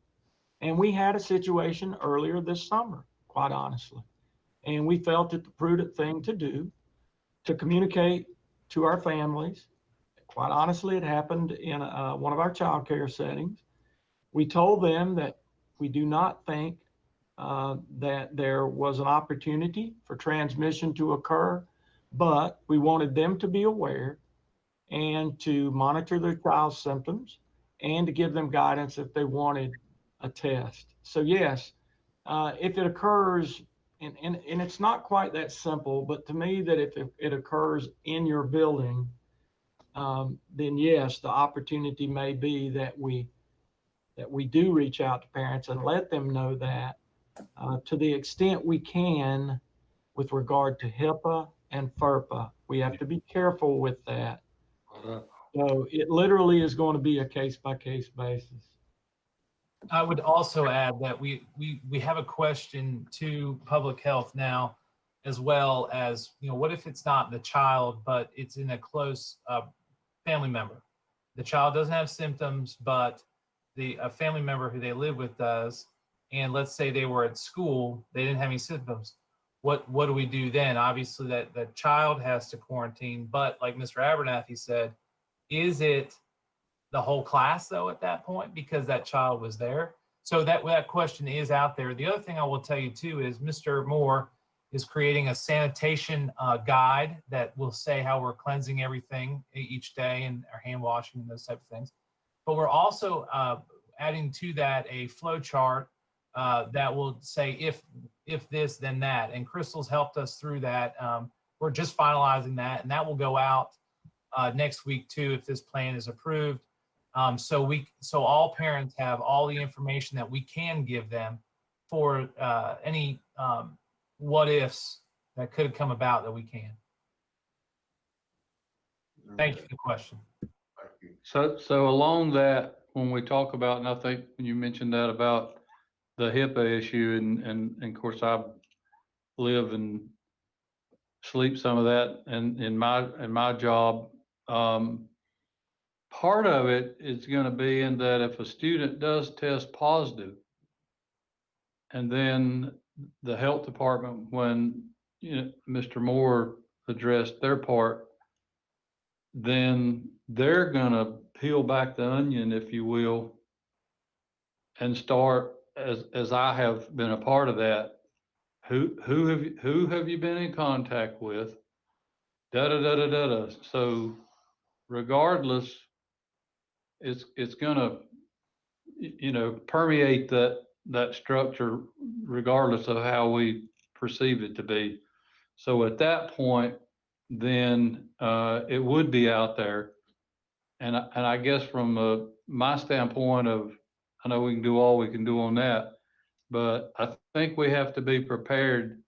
Speaker 10: and we had a situation earlier this summer, quite honestly, and we felt it the prudent thing to do to communicate to our families. Quite honestly, it happened in one of our child care settings. We told them that we do not think that there was an opportunity for transmission to occur, but we wanted them to be aware and to monitor their child's symptoms and to give them guidance if they wanted a test. So yes, if it occurs, and it's not quite that simple, but to me that if it occurs in your building, then yes, the opportunity may be that we do reach out to parents and let them know that to the extent we can with regard to HIPAA and FERPA. We have to be careful with that. So it literally is going to be a case-by-case basis.
Speaker 7: I would also add that we have a question to public health now, as well as, what if it's not the child, but it's in a close family member? The child doesn't have symptoms, but a family member who they live with does. And let's say they were at school, they didn't have any symptoms. What do we do then? Obviously that child has to quarantine, but like Mr. Abernathy said, is it the whole class though at that point, because that child was there? So that question is out there. The other thing I will tell you too is Mr. Moore is creating a sanitation guide that will say how we're cleansing everything each day and our hand washing and those type of things. But we're also adding to that a flow chart that will say if this, then that. And Crystal's helped us through that. We're just finalizing that, and that will go out next week too if this plan is approved. So all parents have all the information that we can give them for any what ifs that could come about that we can. Thank you for the question.
Speaker 1: Thank you.
Speaker 4: So along that, when we talk about, and I think when you mentioned that about the HIPAA issue, and of course I live and sleep some of that in my job. Part of it is going to be in that if a student does test positive, and then the health department, when Mr. Moore addressed their part, then they're going to peel back the onion, if you will, and start, as I have been a part of that. Who have you been in contact with? Da da da da da da. So regardless, it's gonna permeate that structure regardless of how we perceive it to be. So at that point, then it would be out there. And I guess from my standpoint of, I know we can do all we can do on that, but I think we have to be prepared,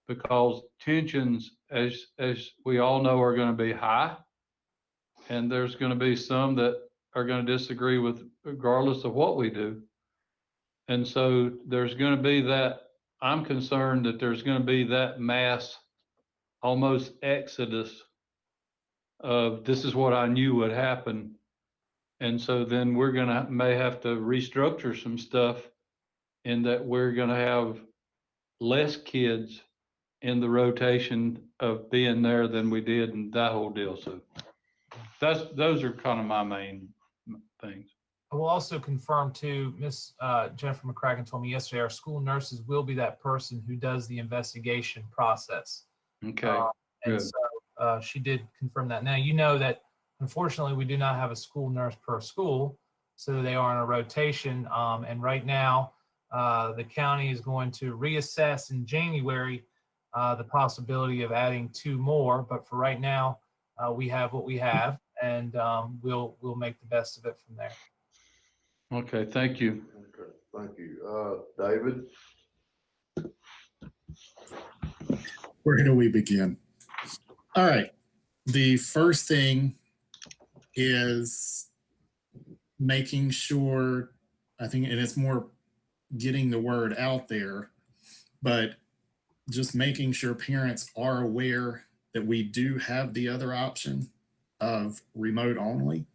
Speaker 4: because tensions, as we all know, are going to be high, and there's going to be some that are going to disagree with regardless of what we do. And so there's going to be that, I'm concerned that there's going to be that mass, almost exodus of this is what I knew would happen. And so then we're going to may have to restructure some stuff, in that we're going to have less kids in the rotation of being there than we did in that whole deal. So those are kind of my main things.
Speaker 7: I will also confirm too, Miss Jennifer McCracken told me yesterday, our school nurses will be that person who does the investigation process.
Speaker 4: Okay.
Speaker 7: And
Speaker 4: good.
Speaker 7: so she did confirm that. Now, you know that unfortunately we do not have a school nurse per school, so they are on a rotation. And right now, the county is going to reassess in January the possibility of adding 2 more. But for right now, we have what we have, and we'll make the best of it from there.
Speaker 4: Okay, thank you.
Speaker 1: Okay, thank you. David?
Speaker 12: Where do we begin? All right. The first thing is making sure, I think, and it's more getting the word out there, but just making sure parents are aware that we do have the other option of remote only.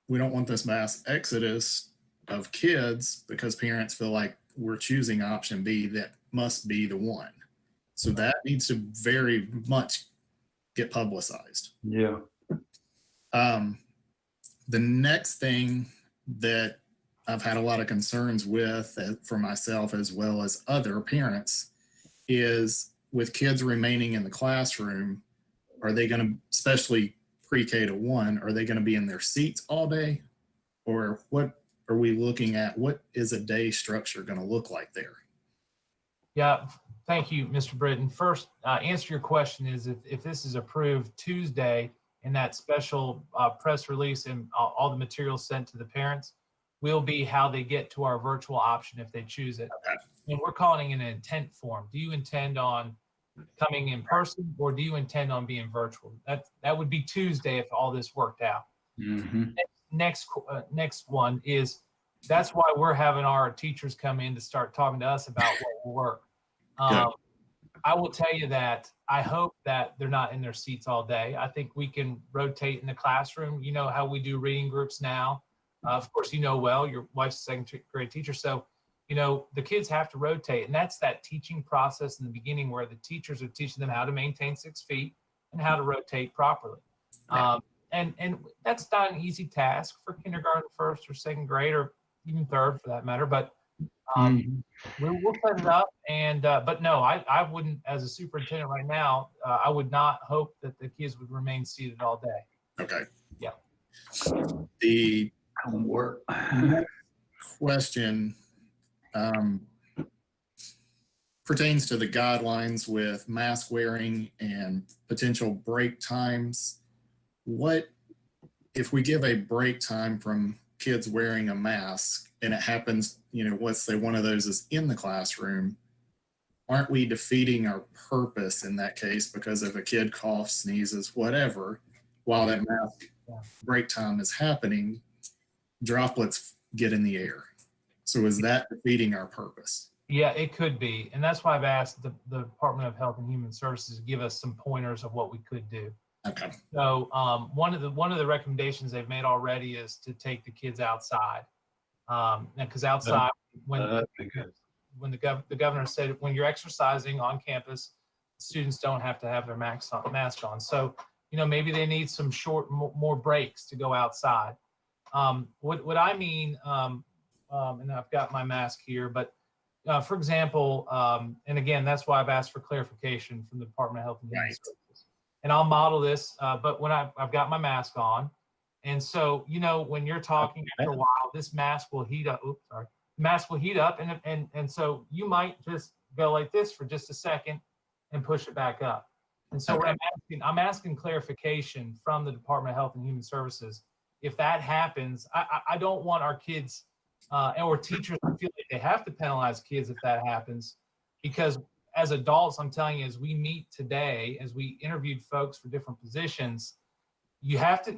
Speaker 12: We don't want this mass exodus of kids because parents feel like we're choosing option B that must be the one. So that needs to very much get publicized.
Speaker 4: Yeah.
Speaker 12: The next thing that I've had a lot of concerns with for myself as well as other parents is with kids remaining in the classroom, are they going to, especially pre-K to 1, are they going to be in their seats all day? Or what are we looking at? What is a day structure going to look like there?
Speaker 7: Yeah, thank you, Mr. Britton. First, answer your question is if this is approved Tuesday and that special press release and all the materials sent to the parents will be how they get to our virtual option if they choose it.
Speaker 12: Okay.
Speaker 7: And we're calling it an intent form. Do you intend on coming in person or do you intend on being virtual? That would be Tuesday if all this worked out. Next one is that's why we're having our teachers come in to start talking to us about what will work. I will tell you that I hope that they're not in their seats all day. I think we can rotate in the classroom. You know how we do reading groups now. Of course, you know well, your wife's a second grade teacher. So, you know, the kids have to rotate. And that's that teaching process in the beginning where the teachers are teaching them how to maintain 6 feet and how to rotate properly. And that's not an easy task for kindergarten, first or second grade, or even third for that matter. But we'll set it up. And but no, I wouldn't, as a superintendent right now, I would not hope that the kids would remain seated all day.
Speaker 12: Okay.
Speaker 7: Yeah.
Speaker 12: The
Speaker 4: Homework.
Speaker 12: question pertains to the guidelines with mask wearing and potential break times. What if we give a break time from kids wearing a mask and it happens, you know, let's say one of those is in the classroom, aren't we defeating our purpose in that case? Because if a kid coughs, sneezes, whatever, while that mask break time is happening, droplets get in the air. So is that defeating our purpose?
Speaker 7: Yeah, it could be. And that's why I've asked the Department of Health and Human Services to give us some pointers of what we could do.
Speaker 12: Okay.
Speaker 7: So one of the recommendations they've made already is to take the kids outside. Because outside, when the governor said when you're exercising on campus, students don't have to have their mask on. So, you know, maybe they need some more breaks to go outside. What I mean, and I've got my mask here, but for example, and again, that's why I've asked for clarification from the Department of Health and Human Services. And I'll model this, but when I've got my mask on, and so, you know, when you're talking after a while, this mask will heat up. Oops, sorry. Mask will heat up, and so you might just go like this for just a second and push it back up. And so what I'm asking clarification from the Department of Health and Human Services. If that happens, I don't want our kids or teachers to feel like they have to penalize kids if that happens, because as adults, I'm telling you, as we meet today, as we interviewed folks for different positions, you have to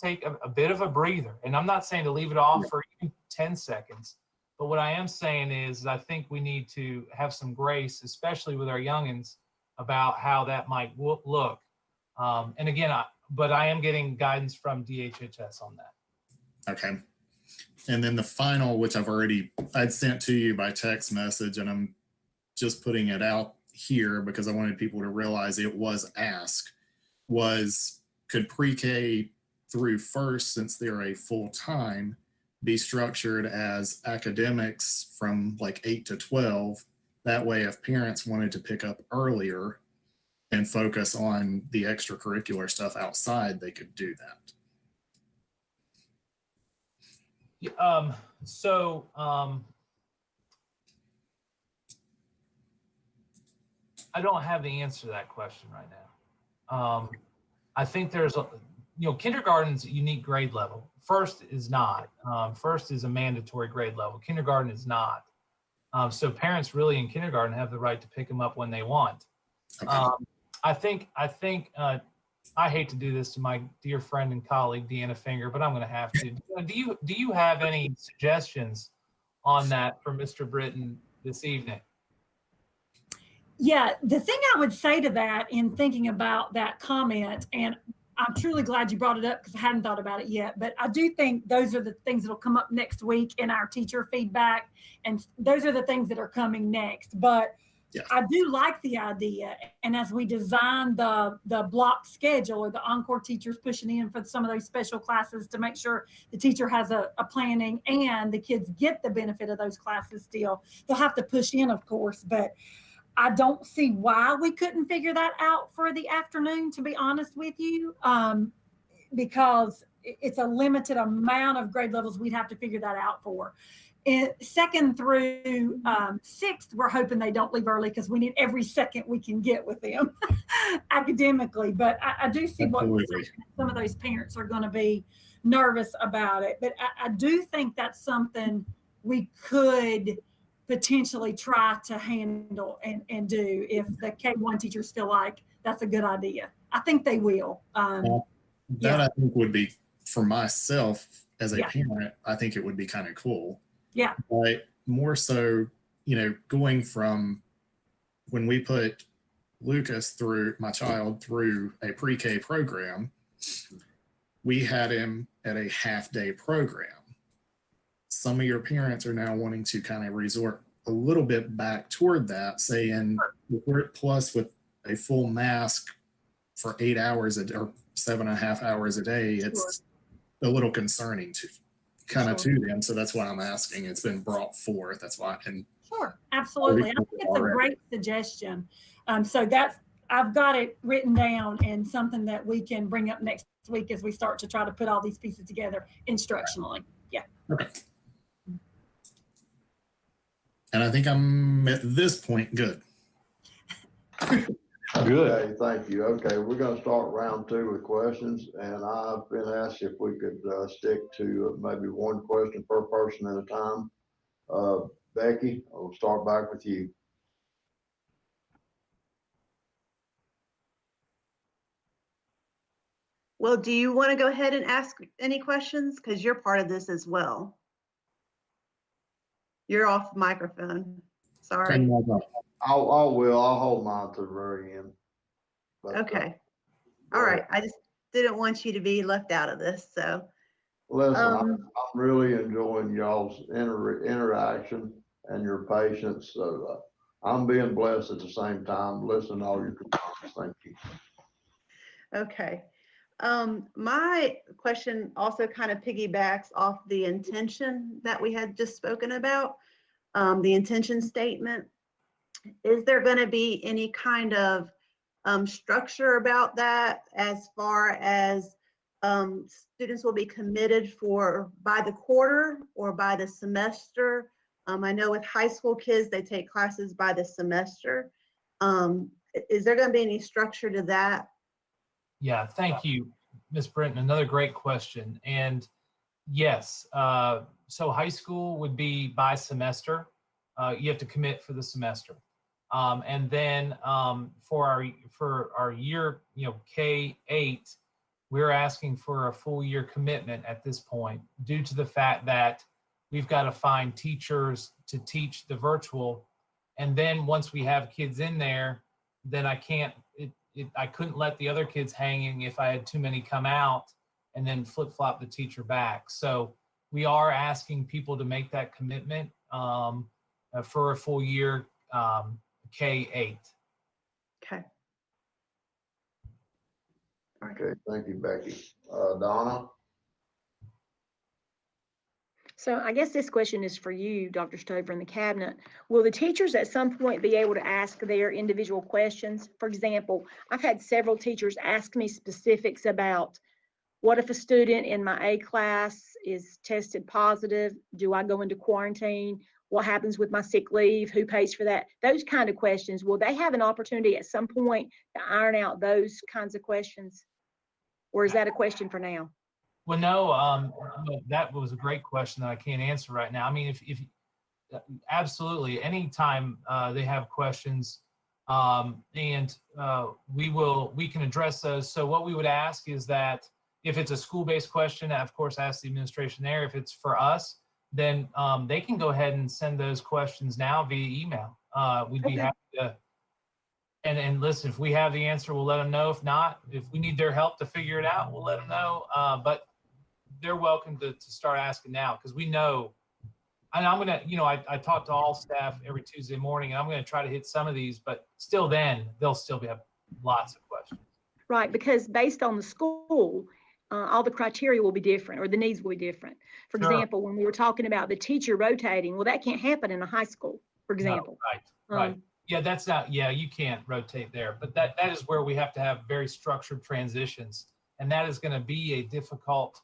Speaker 7: take a bit of a breather. And I'm not saying to leave it off for 10 seconds, but what I am saying is I think we need to have some grace, especially with our youngins, about how that might look. And again, but I am getting guidance from DHHS on that.
Speaker 12: Okay. And then the final, which I'd sent to you by text message, and I'm just putting it out here because I wanted people to realize it was asked, was could pre-K through first, since they're a full-time, be structured as academics from like 8 to 12? That way, if parents wanted to pick up earlier and focus on the extracurricular stuff outside, they could do that.
Speaker 7: I don't have the answer to that question right now. I think there's kindergarten's a unique grade level. First is not. First is a mandatory grade level. Kindergarten is not. So parents really in kindergarten have the right to pick them up when they want. Okay. I think I hate to do this to my dear friend and colleague, Deanna Finger, but I'm going to have to. Do you have any suggestions on that for Mr. Britton this evening?
Speaker 6: Yeah, the thing I would say to that in thinking about that comment, and I'm truly glad you brought it up because I hadn't thought about it yet, but I do think those are the things that'll come up next week in our teacher feedback, and those are the things that are coming next. But I do like the idea. And as we design the block schedule, or the encore teachers pushing in for some of those special classes to make sure the teacher has a planning and the kids get the benefit of those classes still, they'll have to push in, of course, but I don't see why we couldn't figure that out for the afternoon, to be honest with you, because it's a limited amount of grade levels we'd have to figure that out for. In second through sixth, we're hoping they don't leave early because we need every second we can get with them academically. But I do see what some of those parents are going to be nervous about it. But I do think that's something we could potentially try to handle and do if the K-1 teachers feel like that's a good idea. I think they will.
Speaker 12: That I think would be, for myself as a
Speaker 6: Yeah.
Speaker 12: parent, I think it would be kind of cool.
Speaker 6: Yeah.
Speaker 12: But more so, going from when we put Lucas my child through a pre-K program, we had him at a half-day program. Some of your parents are now wanting to kind of resort a little bit back toward that, saying plus with a full mask for 8 hours or 7.5 hours a day, it's a little concerning to them. So that's why I'm asking. It's been brought forth. That's why. And
Speaker 6: sure, absolutely. I think it's a great suggestion. So I've got it written down and something that we can bring up next week as we start to try to put all these pieces together instructionally. Yeah.
Speaker 12: Okay. And I think I'm at this point good.
Speaker 4: Good.
Speaker 1: Okay, thank you. Okay, we're gonna start round 2 with questions, and I've been asked if we could stick to maybe one question per person at a time. Becky, I'll start back with you.
Speaker 2: Well, do you want to go ahead and ask any questions? Because you're part of this as well. You're off microphone. Sorry.
Speaker 1: I'll hold mine to the very end. But,
Speaker 2: Okay. All right. I just didn't want you to be left out of this. So
Speaker 1: listen, I'm really enjoying y'all's interaction and your patience. So I'm being blessed at the same time. Listen to all your comments. Thank you.
Speaker 2: okay. My question also kind of piggybacks off the intention that we had just spoken about, the intention statement. Is there going to be any kind of structure about that as far as students will be committed by the quarter or by the semester? I know with high school kids, they take classes by the semester. Is there going to be any structure to that?
Speaker 7: Yeah, thank you, Ms. Brenton. Another great question. And yes, so high school would be by semester. You have to commit for the semester. And then for our year, K-8, we're asking for a full year commitment at this point due to the fact that we've got to find teachers to teach the virtual. And then once we have kids in there, then I couldn't let the other kids hanging if I had too many come out and then flip-flop the teacher back. So we are asking people to make that commitment for a full year K-8.
Speaker 2: Okay.
Speaker 1: Okay, thank you, Becky. Donna?
Speaker 9: So I guess this question is for you, Dr. Stover, in the cabinet. Will the teachers at some point be able to ask their individual questions? For example, I've had several teachers ask me specifics about, what if a student in my A class is tested positive? Do I go into quarantine? What happens with my sick leave? Who pays for that? Those kind of questions. Will they have an opportunity at some point to iron out those kinds of questions? Or is that a question for now?
Speaker 7: Well, no, that was a great question that I can't answer right now. I mean, if absolutely, anytime they have questions, and we can address those. So what we would ask is that if it's a school-based question, of course, ask the administration there. If it's for us, then they can go ahead and send those questions now via email. We'd be happy to. And listen, if we have the answer, we'll let them know. If not, if we need their help to figure it out, we'll let them know. But they're welcome to start asking now, because we know And I'm gonna, I talk to all staff every Tuesday morning, and I'm gonna try to hit some of these, but still then, they'll still have lots of questions.
Speaker 9: Right, because based on the school, all the criteria will be different, or the needs will be different. For
Speaker 7: Sure.
Speaker 9: example, when we were talking about the teacher rotating, well, that can't happen in a high school, for
Speaker 7: No,
Speaker 9: example.
Speaker 7: right. Yeah, that's not, you can't rotate there, but that is where we have to have very structured transitions. And that is gonna be a difficult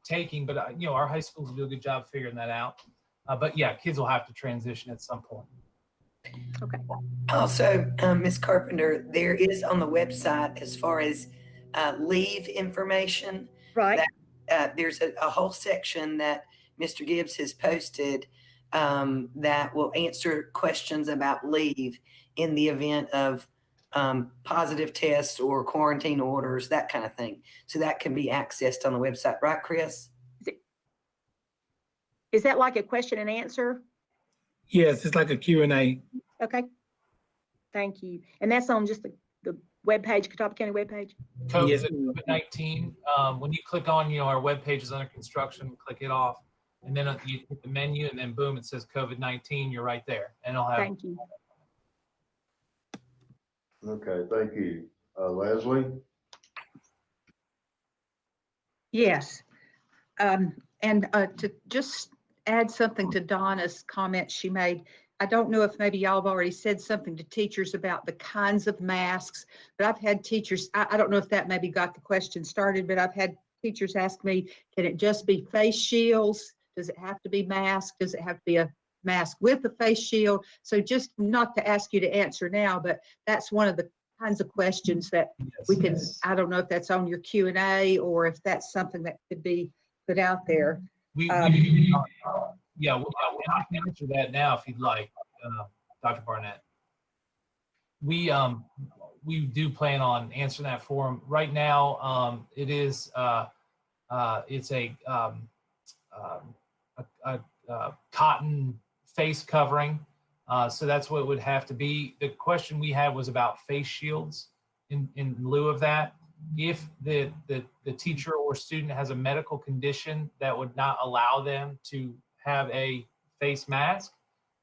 Speaker 7: taking, but our high schools do a good job figuring that out. But yeah, kids will have to transition at some point.
Speaker 9: Okay.
Speaker 11: Also, Ms. Carpenter, there is on the website, as far as leave information,
Speaker 9: Right.
Speaker 11: that there's a whole section that Mr. Gibbs has posted that will answer questions about leave in the event of positive tests or quarantine orders, that kind of thing. So that can be accessed on the website, right, Chris?
Speaker 9: Is that like a question and answer?
Speaker 13: Yes, it's like a Q&A.
Speaker 9: Okay. Thank you. And that's on just the webpage, Catawba County webpage?
Speaker 13: Yes.
Speaker 7: COVID-19, when you click on, our webpage is under construction, click it off, and then you hit the menu, and then boom, it says COVID-19, you're right there, and it'll have.
Speaker 9: Thank you.
Speaker 1: Okay, thank you. Leslie?
Speaker 3: Yes. And to just add something to Donna's comment she made, I don't know if maybe y'all have already said something to teachers about the kinds of masks, but I've had teachers, I don't know if that maybe got the question started, but I've had teachers ask me, can it just be face shields? Does it have to be masked? Does it have to be a mask with a face shield? So just not to ask you to answer now, but that's one of the kinds of questions that we can, I don't know if that's on your Q&A or if that's something that could be put out there.
Speaker 7: Yeah, I can answer that now if you'd like, Dr. Barnett. We do plan on answering that for him. Right now, it is it's a cotton face covering, so that's what it would have to be. The question we had was about face shields in lieu of that. If the teacher or student has a medical condition that would not allow them to have a face mask,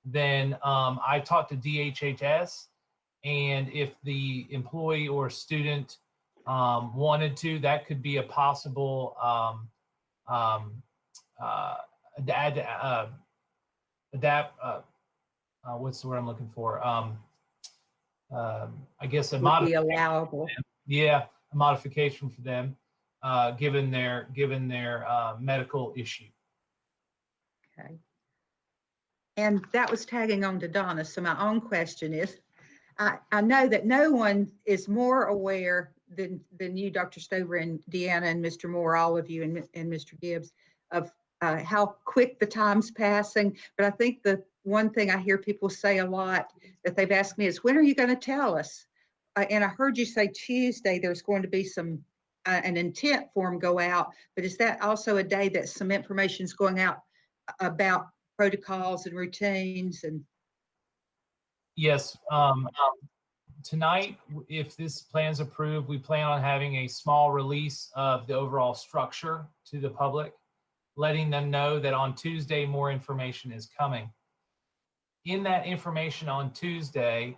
Speaker 7: then I talked to DHHS, and if the employee or student wanted to, that could be a possible what's the word I'm looking for? I guess a
Speaker 3: Would be allowable.
Speaker 7: Yeah, a modification for them, given their medical issue.
Speaker 3: Okay. And that was tagging on to Donna. So my own question is, I know that no one is more aware than you, Dr. Stover and Deanna and Mr. Moore, all of you and Mr. Gibbs, of how quick the time's passing. But I think the one thing I hear people say a lot that they've asked me is, when are you going to tell us? And I heard you say Tuesday there's going to be an intent form go out, but is that also a day that some information is going out about protocols and routines? And
Speaker 7: Yes, tonight, if this plan's approved, we plan on having a small release of the overall structure to the public, letting them know that on Tuesday, more information is coming. In that information on Tuesday,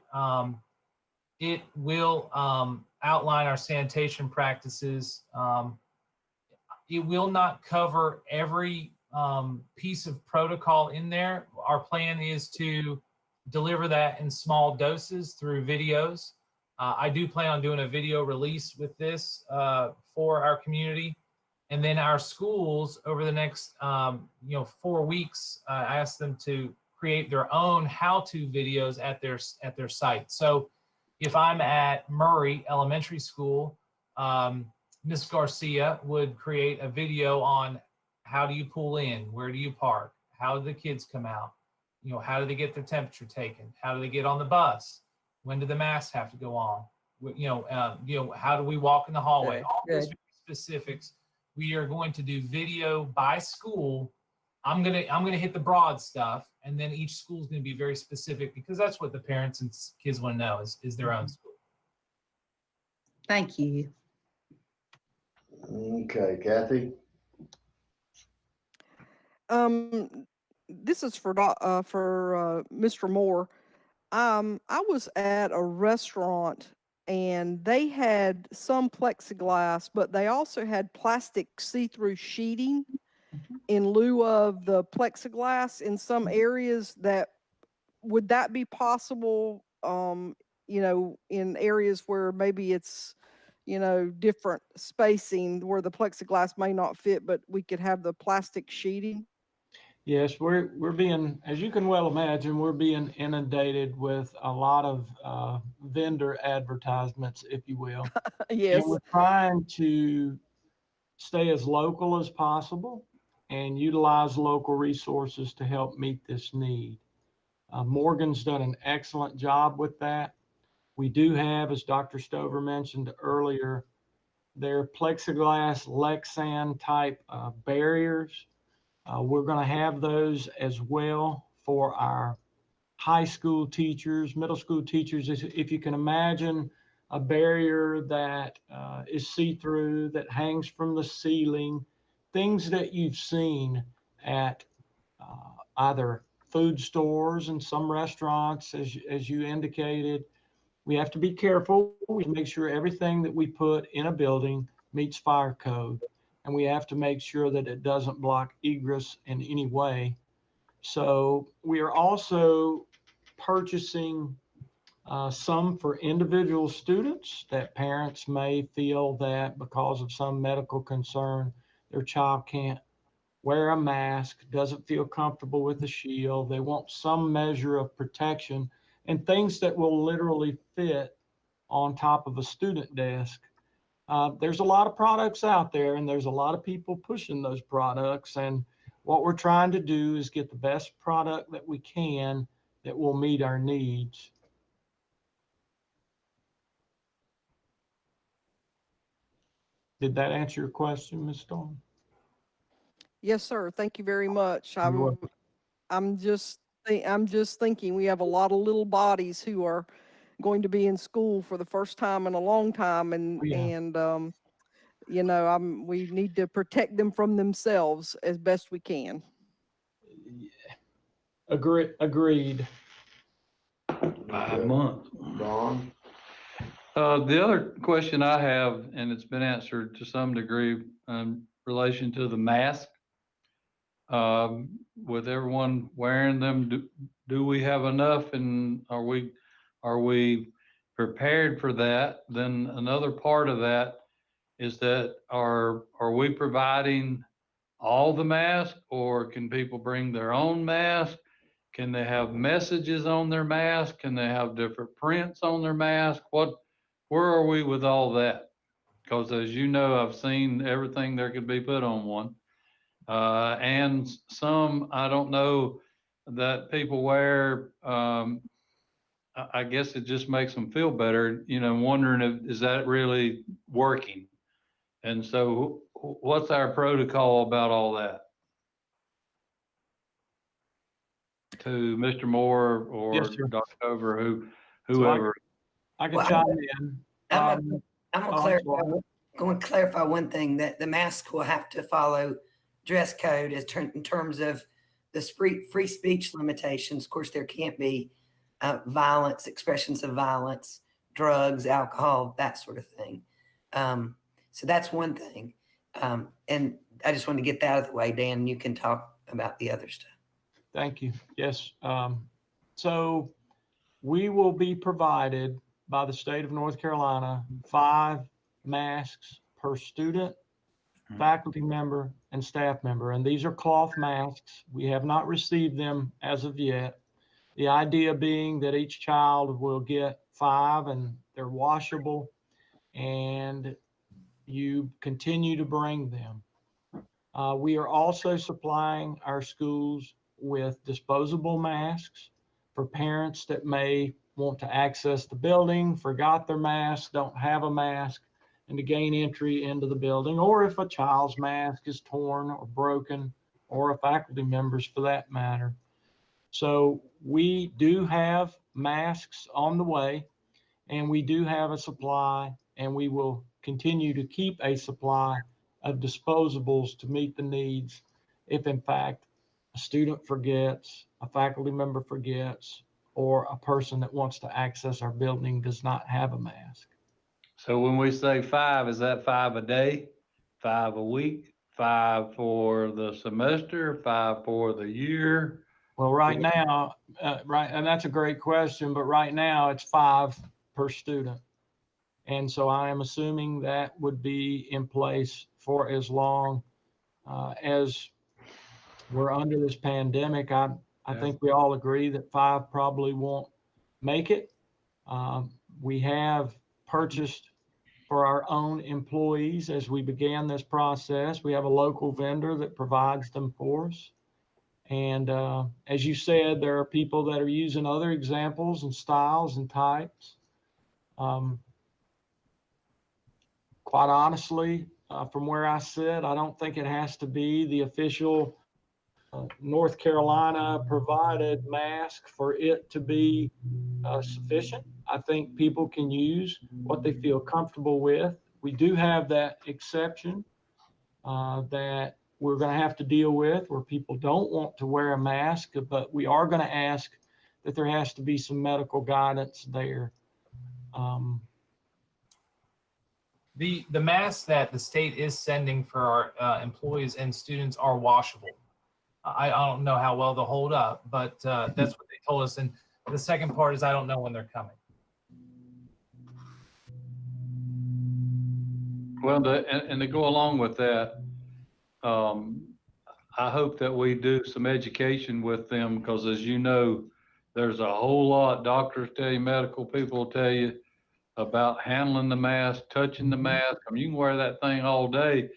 Speaker 7: it will outline our sanitation practices. It will not cover every piece of protocol in there. Our plan is to deliver that in small doses through videos. I do plan on doing a video release with this for our community. And then our schools over the next 4 weeks, I asked them to create their own how-to videos at their site. So if I'm at Murray Elementary School, Ms. Garcia would create a video on how do you pull in, where do you park, how do the kids come out, how do they get their temperature taken, how do they get on the bus, when do the masks have to go on, how do we walk in the hallway, all those specifics. We are going to do video by school. I'm gonna hit the broad stuff, and then each school is going to be very specific, because that's what the parents and kids want to know is their own school.
Speaker 3: thank you.
Speaker 1: Okay, Kathy?
Speaker 5: this is for Mr. Moore. I was at a restaurant and they had some plexiglass, but they also had plastic see-through sheeting in lieu of the plexiglass in some areas. That would that be possible? In areas where maybe it's, different spacing where the plexiglass may not fit, but we could have the plastic sheeting.
Speaker 10: Yes, we're being, as you can well imagine, we're being inundated with a lot of vendor advertisements, if you will. And
Speaker 5: Yes.
Speaker 10: we're trying to stay as local as possible and utilize local resources to help meet this need. Morgan's done an excellent job with that. We do have, as Dr. Stover mentioned earlier, their plexiglass Lexan type barriers. We're going to have those as well for our high school teachers, middle school teachers. If you can imagine a barrier that is see-through, that hangs from the ceiling, things that you've seen at either food stores and some restaurants, as you indicated. We have to be careful. We make sure everything that we put in a building meets fire code, and we have to make sure that it doesn't block egress in any way. So we are also purchasing some for individual students that parents may feel that because of some medical concern, their child can't wear a mask, doesn't feel comfortable with the shield. They want some measure of protection and things that will literally fit on top of a student desk. There's a lot of products out there and there's a lot of people pushing those products. And what we're trying to do is get the best product that we can that will meet our needs. Did that answer your question, Ms. Storm?
Speaker 5: Yes, sir. Thank you very much.
Speaker 10: You're welcome.
Speaker 5: I'm just thinking we have a lot of little bodies who are going to be in school for the first time in a long time, and we need to protect them from themselves as best we can.
Speaker 10: Agreed.
Speaker 4: 5 months.
Speaker 1: Don?
Speaker 4: The other question I have, and it's been answered to some degree in relation to the mask. With everyone wearing them, do we have enough, and are we prepared for that? Then another part of that is that are we providing all the masks, or can people bring their own mask? Can they have messages on their mask? Can they have different prints on their mask? Where are we with all that? Because as you know, I've seen everything there could be put on one. And some, I don't know, that people wear, I guess it just makes them feel better, wondering is that really working? And so what's our protocol about all that? To Mr. Moore or
Speaker 10: Yes, sir.
Speaker 4: Dr. Over, whoever.
Speaker 10: So I can chime in.
Speaker 11: I'm going to clarify one thing, that the mask will have to follow dress code in terms of the free speech limitations. Of course, there can't be violence, expressions of violence, drugs, alcohol, that sort of thing. So that's one thing. And I just want to get that out of the way. Dan, you can talk about the other stuff.
Speaker 10: Thank you. Yes. So we will be provided by the state of North Carolina 5 masks per student, faculty member, and staff member. And these are cloth masks. We have not received them as of yet. The idea being that each child will get 5 and they're washable, and you continue to bring them. We are also supplying our schools with disposable masks for parents that may want to access the building, forgot their mask, don't have a mask, and to gain entry into the building, or if a child's mask is torn or broken, or a faculty member's for that matter. So we do have masks on the way, and we do have a supply, and we will continue to keep a supply of disposables to meet the needs if in fact a student forgets, a faculty member forgets, or a person that wants to access our building does not have a mask.
Speaker 4: So when we say 5, is that 5 a day, 5 a week, 5 for the semester, 5 for the year?
Speaker 10: Well, right now, and that's a great question, but right now it's 5 per student. And so I am assuming that would be in place for as long as we're under this pandemic. I think we all agree that 5 probably won't make it. We have purchased for our own employees as we began this process. We have a local vendor that provides them for us. And as you said, there are people that are using other examples and styles and types. Quite honestly, from where I sit, I don't think it has to be the official North Carolina provided mask for it to be sufficient. I think people can use what they feel comfortable with. We do have that exception that we're going to have to deal with where people don't want to wear a mask, but we are going to ask that there has to be some medical guidance there.
Speaker 7: The masks that the state is sending for our employees and students are washable. I don't know how well they'll hold up, but that's what they told us. And the second part is I don't know when they're coming.
Speaker 4: Well, and to go along with that, I hope that we do some education with them because, as you know, there's a whole lot doctors tell you, medical people tell you about handling the mask, touching the mask. I mean, you can wear that thing all day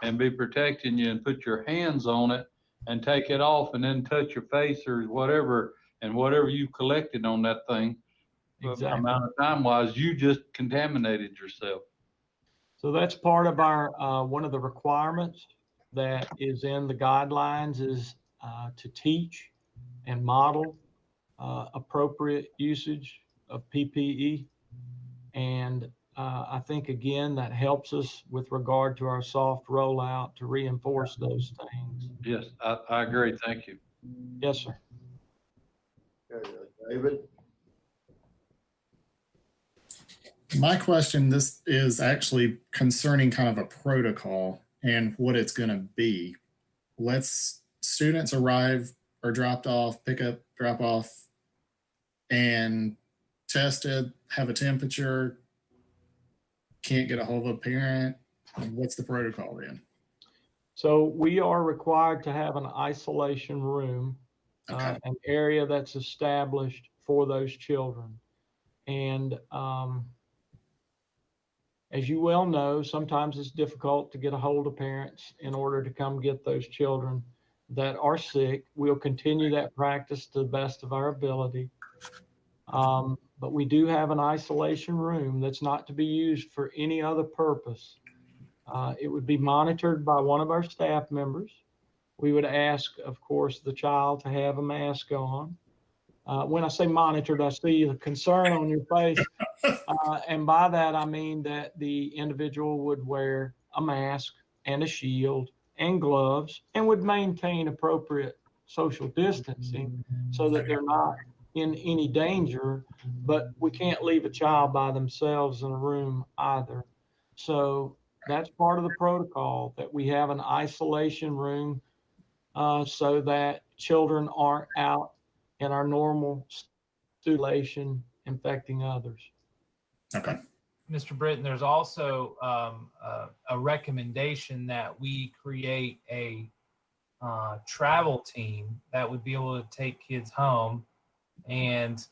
Speaker 4: and be protecting you and put your hands on it and take it off and then touch your face or whatever, and whatever you collected on that thing,
Speaker 10: Exactly.
Speaker 4: amount of time wise, you just contaminated yourself.
Speaker 10: So that's part of our, one of the requirements that is in the guidelines is to teach and model appropriate usage of PPE. And I think, again, that helps us with regard to our soft rollout to reinforce those things.
Speaker 4: Yes, I agree. Thank you.
Speaker 10: Yes, sir.
Speaker 1: Okay, David?
Speaker 12: My question, this is actually concerning kind of a protocol and what it's going to be. Students arrive or dropped off, pick up, drop off, and tested, have a temperature, can't get a hold of a parent. What's the protocol then?
Speaker 10: So we are required to have an isolation room,
Speaker 12: Okay.
Speaker 10: an area that's established for those children. And as you well know, sometimes it's difficult to get a hold of parents in order to come get those children that are sick. We'll continue that practice to the best of our ability. But we do have an isolation room that's not to be used for any other purpose. It would be monitored by one of our staff members. We would ask, of course, the child to have a mask on. When I say monitored, I see the concern on your face. And by that, I mean that the individual would wear a mask and a shield and gloves and would maintain appropriate social distancing so that they're not in any danger, but we can't leave a child by themselves in a room either. So that's part of the protocol, that we have an isolation room so that children aren't out in our normal situation infecting others.
Speaker 12: Okay.
Speaker 7: Mr. Britton, there's also a recommendation that we create a travel team that would be able to take kids home. And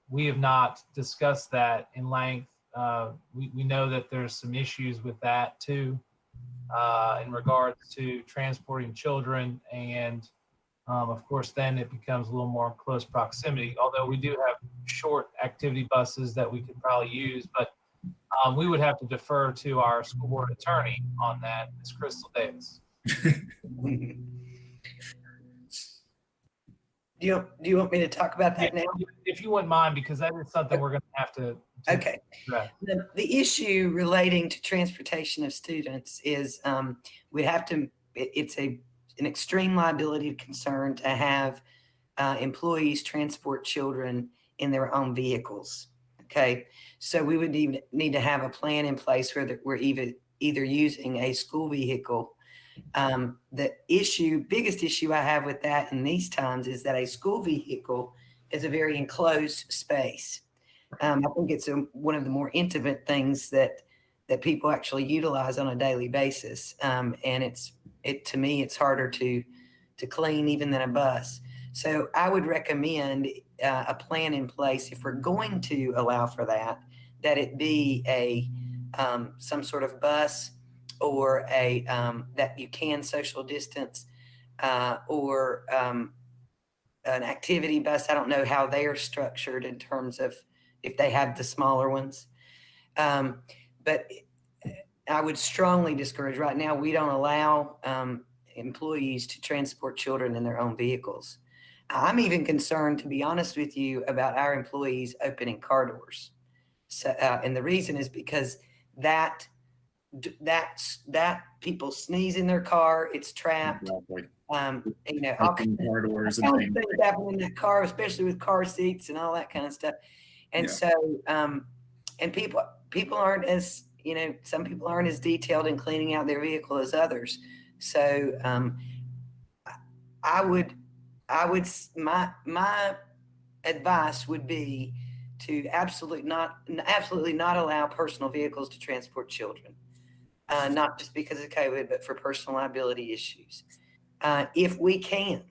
Speaker 7: we have not discussed that in length. We know that there's some issues with that too, in regards to transporting children. And of course, then it becomes a little more close proximity, although we do have short activity buses that we could probably use, but we would have to defer to our school board attorney on that, Ms. Crystal Davis.
Speaker 11: Do you want me to talk about that now?
Speaker 7: If you wouldn't mind, because that is something we're going to have to
Speaker 11: Okay.
Speaker 7: address.
Speaker 11: The issue relating to transportation of students is we have to, it's a an extreme liability concern to have employees transport children in their own vehicles. Okay, so we would need to have a plan in place where we're either using a school vehicle. The biggest issue I have with that in these times is that a school vehicle is a very enclosed space. I think it's one of the more intimate things that people actually utilize on a daily basis. And to me, it's harder to clean even than a bus. So I would recommend a plan in place if we're going to allow for that it be some sort of bus or that you can social distance or an activity bus. I don't know how they are structured in terms of if they have the smaller ones. But I would strongly discourage. Right now, we don't allow employees to transport children in their own vehicles. I'm even concerned, to be honest with you, about our employees opening car doors. So, and the reason is because that people sneeze in their car, it's trapped.
Speaker 12: Exactly.
Speaker 11: You know,
Speaker 12: Open car doors and things.
Speaker 11: things happen in that car, especially with car seats and all that kind of stuff. And
Speaker 12: Yeah.
Speaker 11: so, and people aren't as, you know, some people aren't as detailed in cleaning out their vehicle as others. So, my advice would be to absolutely not allow personal vehicles to transport children. Not just because of COVID, but for personal liability issues. If we can,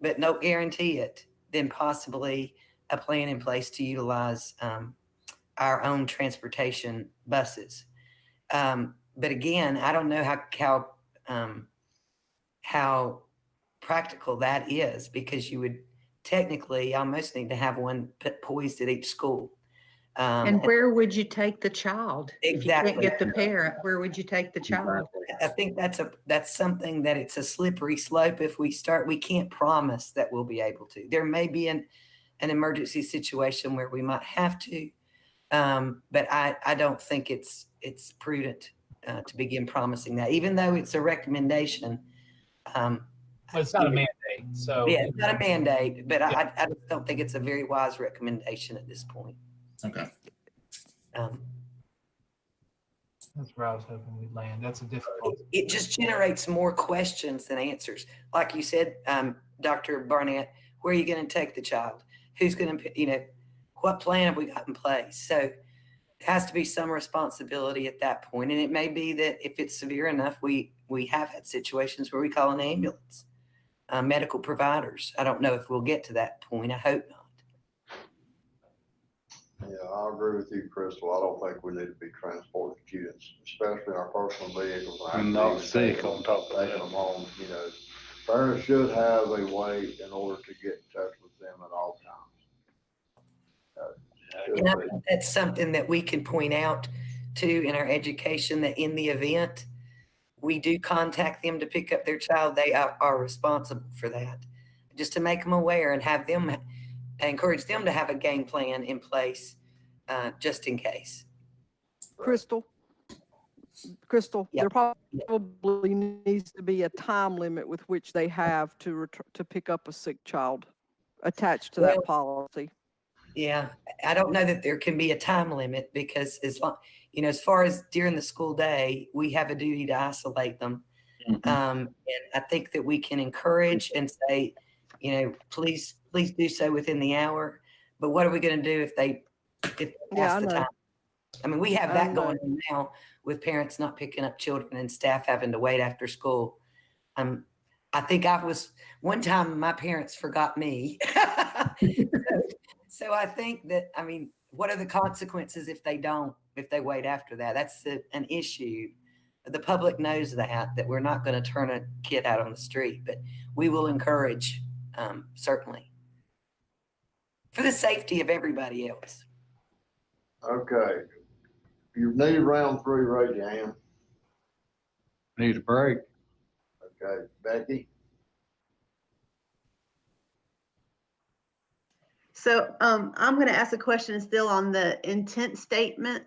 Speaker 11: but no guarantee it, then possibly a plan in place to utilize our own transportation buses. But again, I don't know how practical that is, because you would technically almost need to have one poised at each school.
Speaker 3: And where would you take the child? If you
Speaker 11: Exactly.
Speaker 3: can't get the parent, where would you take the child?
Speaker 11: I think that's something that it's a slippery slope. If we can't promise that we'll be able to. There may be an emergency situation where we might have to, but I don't think it's prudent to begin promising that, even though it's a recommendation.
Speaker 7: Well, it's not a mandate, so.
Speaker 11: Yeah, it's not a mandate, but I just don't think it's a very wise recommendation at this point.
Speaker 12: Okay.
Speaker 7: That's where I was hoping we'd land. That's a difficult.
Speaker 11: It just generates more questions than answers. Like you said, Dr. Barnett, where are you going to take the child? Who's going to, what plan have we got in place? So it has to be some responsibility at that point. And it may be that if it's severe enough, we have had situations where we call an ambulance, medical providers. I don't know if we'll get to that point. I hope not.
Speaker 1: Yeah, I agree with you, Crystal. I don't think we need to be transporting students, especially in our personal vehicles.
Speaker 4: And not sick on top of
Speaker 1: Taking
Speaker 4: that.
Speaker 1: them on, parents should have a way in order to get in touch with them at all times.
Speaker 11: And I think that's something that we can point out too in our education, that in the event we do contact them to pick up their child, they are responsible for that. Just to make them aware and have them, encourage them to have a game plan in place just in case.
Speaker 5: Crystal,
Speaker 11: Yep.
Speaker 5: there probably needs to be a time limit with which they have to pick up a sick child attached to that policy.
Speaker 11: Yeah, I don't know that there can be a time limit, because as far as during the school day, we have a duty to isolate them. And I think that we can encourage and say, please do so within the hour. But what are we going to do if they pass the time? I mean, we have that going on now with parents not picking up children and staff having to wait after school. I think one time my parents forgot me. So I think that, what are the consequences if they wait after that? That's an issue. The public knows that we're not going to turn a kid out on the street, but we will encourage, certainly, for the safety of everybody else.
Speaker 1: Okay. If you need round 3, raise your hand.
Speaker 4: Need a break.
Speaker 1: Okay, Becky?
Speaker 2: So I'm going to ask a question still on the intent statement,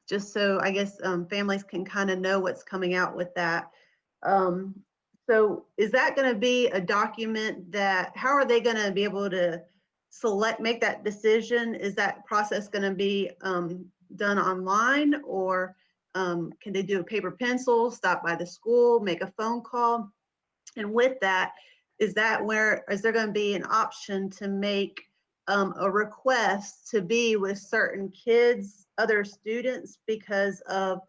Speaker 2: just so I guess families can kind of know what's coming out with that. So So is that going to be a document that, how are they going to be able to make that decision? Is that process going to be done online, or can they do a paper pencil, stop by the school, make a phone call? And with that, is there going to be an option to make a request to be with certain kids, other students, because of,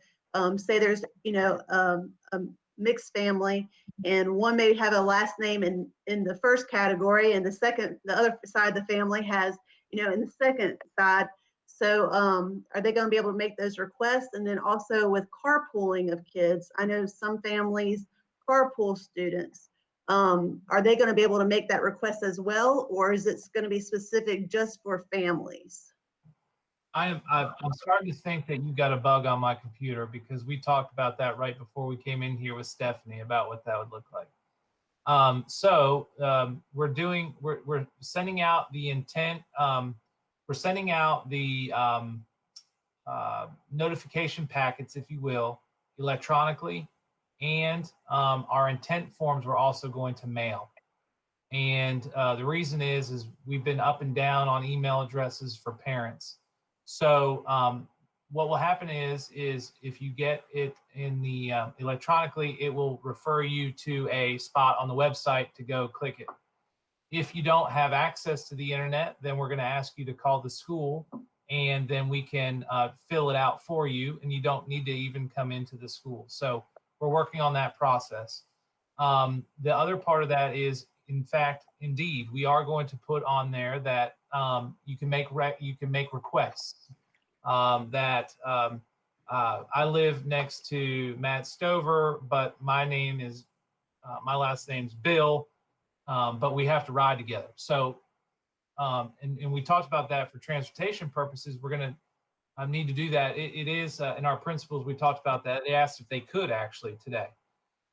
Speaker 2: say there's, a mixed family, and one may have a last name in the first category, and the other side of the family has, in the second side. So are they going to be able to make those requests? And then also with carpooling of kids, I know some families carpool students. Are they going to be able to make that request as well, or is it going to be specific just for families?
Speaker 7: I'm starting to think that you got a bug on my computer, because we talked about that right before we came in here with Stephanie about what that would look like. We're sending out the intent. We're sending out the notification packets, if you will, electronically, and our intent forms we're also going to mail. And the reason is we've been up and down on email addresses for parents. So what will happen is if you get it in the electronically, it will refer you to a spot on the website to go click it. If you don't have access to the internet, then we're going to ask you to call the school, and then we can fill it out for you, and you don't need to even come into the school. So we're working on that process. The other part of that is, in fact, indeed, we are going to put on there that you can make requests. I live next to Matt Stover, but my last name's Bill, but we have to ride together. So, and we talked about that for transportation purposes. We're going to need to do that. It is in our principles. We talked about that. They asked if they could actually today.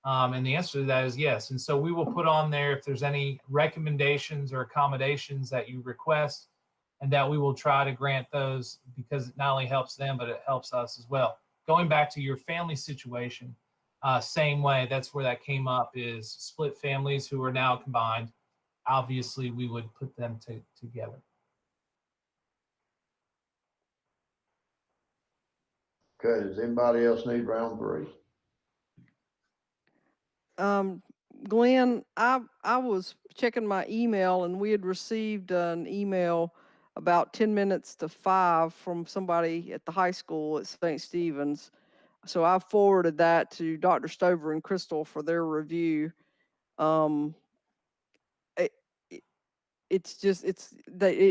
Speaker 7: And the answer to that is yes. And so we will put on there if there's any recommendations or accommodations that you request, and that we will try to grant those, because it not only helps them, but it helps us as well. Going back to your family situation, same way, that's where that came up, is split families who are now combined. Obviously, we would put them together.
Speaker 1: Okay, does anybody else need round three?
Speaker 5: Glenn, I was checking my email, and we had received an email about 10 minutes to 5 from somebody at the high school at St. Stephen's. So I forwarded that to Dr. Stover and Crystal for their review. It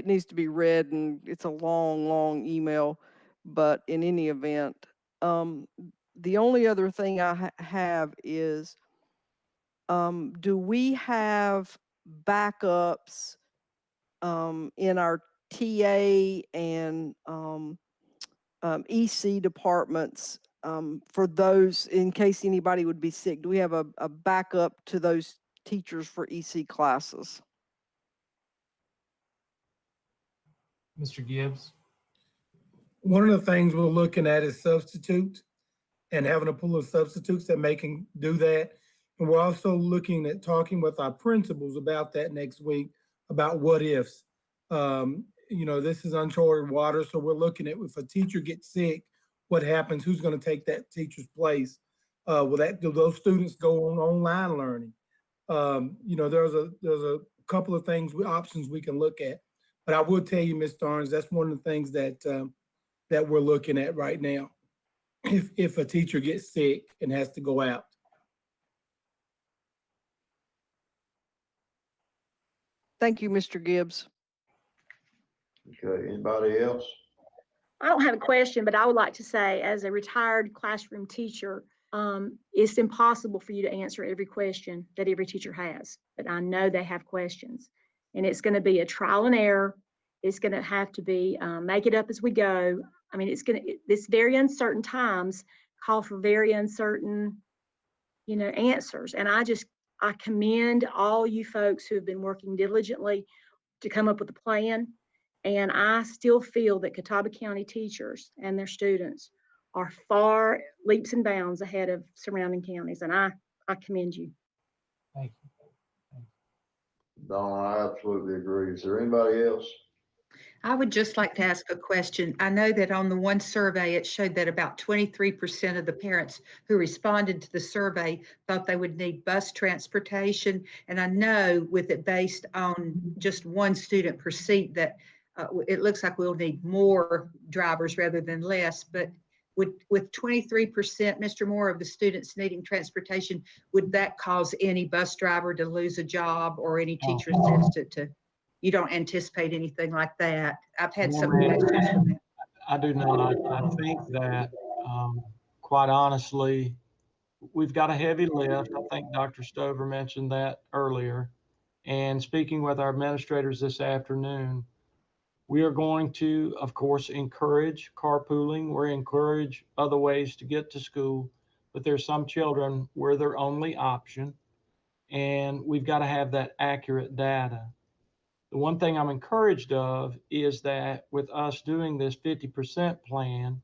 Speaker 5: needs to be read, and it's a long email, but in any event, the only other thing I have is, do we have backups in our TA and EC departments for those, in case anybody would be sick? Do we have a backup to those teachers for EC classes?
Speaker 7: Mr. Gibbs?
Speaker 13: One of the things we're looking at is substitutes, and having a pool of substitutes that can do that. And we're also looking at talking with our principals about that next week, about what ifs. This is uncharted water, so we're looking at, if a teacher gets sick, what happens? Who's going to take that teacher's place? Do those students go on online learning? There's a couple of options we can look at. But I will tell you, Ms. Starnes, that's one of the things that we're looking at right now. If a teacher gets sick and has to go out.
Speaker 5: Thank you, Mr. Gibbs.
Speaker 1: Okay, anybody else?
Speaker 9: I don't have a question, but I would like to say, as a retired classroom teacher, it's impossible for you to answer every question that every teacher has, but I know they have questions, and it's going to be a trial and error. It's going to have to be make it up as we go. I mean, this very uncertain times call for very uncertain, answers. And I commend all you folks who have been working diligently to come up with a plan. And I still feel that Catawba County teachers and their students are far leaps and bounds ahead of surrounding counties. And I commend you.
Speaker 7: Thank you.
Speaker 1: Don, I absolutely agree. Is there anybody else?
Speaker 3: I would just like to ask a question. I know that on the one survey, it showed that about 23% of the parents who responded to the survey thought they would need bus transportation. And I know with it based on just one student per seat that it looks like we'll need more drivers rather than less. But with 23%, Mr. Moore, of the students needing transportation, would that cause any bus driver to lose a job or any teacher assistant to? You don't anticipate anything like that? I've had
Speaker 10: No,
Speaker 3: some
Speaker 10: ma'am.
Speaker 3: questions from that.
Speaker 10: I do not. I think that, quite honestly, we've got a heavy lift. I think Dr. Stover mentioned that earlier. And speaking with our administrators this afternoon, we are going to, of course, encourage carpooling. We're encourage other ways to get to school, but there's some children where their only option, and we've got to have that accurate data. The one thing I'm encouraged of is that with us doing this 50% plan,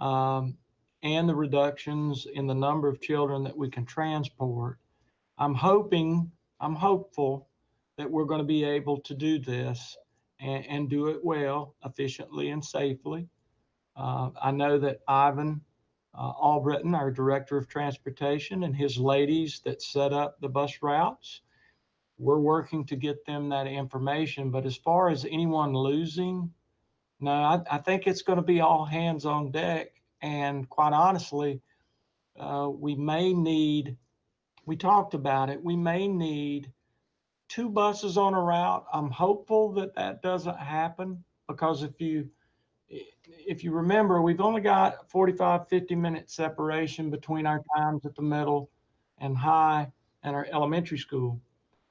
Speaker 10: and the reductions in the number of children that we can transport, I'm hopeful that we're going to be able to do this and do it well, efficiently, and safely. I know that Ivan Albritton, our Director of Transportation, and his ladies that set up the bus routes, we're working to get them that information. But as far as anyone losing, no, I think it's going to be all hands on deck. And quite honestly, we talked about it, we may need 2 buses on a route. I'm hopeful that that doesn't happen, because if you remember, we've only got 45, 50-minute separation between our times at the middle and high and our elementary school.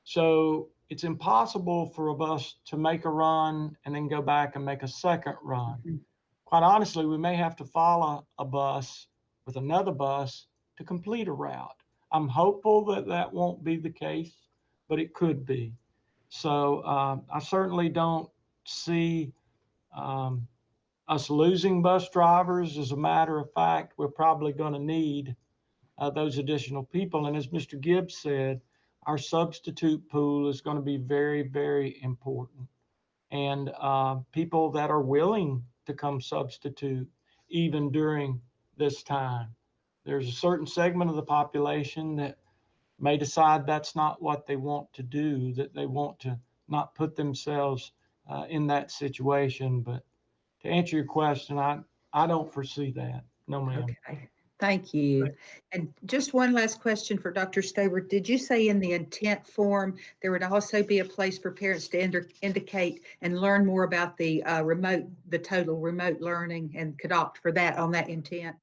Speaker 10: So it's impossible for a bus to make a run and then go back and make a second run. Quite honestly, we may have to follow a bus with another bus to complete a route. I'm hopeful that that won't be the case, but it could be. So I certainly don't see us losing bus drivers. As a matter of fact, we're probably going to need those additional people. And as Mr. Gibbs said, our substitute pool is going to be very, very important. And people that are willing to come substitute even during this time. There's a certain segment of the population that may decide that's not what they want to do, that they want to not put themselves in that situation. But to answer your question, I don't foresee that. No, ma'am.
Speaker 3: Okay, thank you. And just one last question for Dr. Stover. Did you say in the intent form, there would also be a place for parents to indicate and learn more about the total remote learning, and could opt for that on that intent?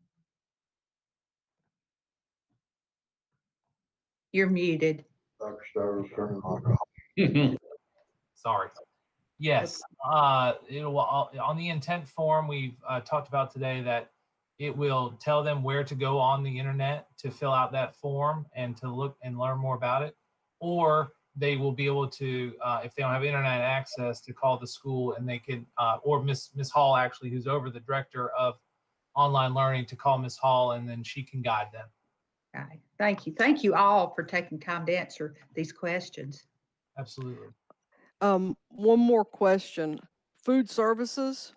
Speaker 3: You're muted.
Speaker 1: Dr. Stover's turning my call.
Speaker 7: Sorry. Yes, on the intent form, we've talked about today that it will tell them where to go on the internet to fill out that form and to look and learn more about it. Or they will be able to, if they don't have internet access, to call the school, and they can, or Miss Hall, actually, who's over the director of online learning, to call Miss Hall, and then she can guide them.
Speaker 3: Okay, thank you. Thank you all for taking time to answer these questions.
Speaker 7: Absolutely.
Speaker 5: One more question. Food services.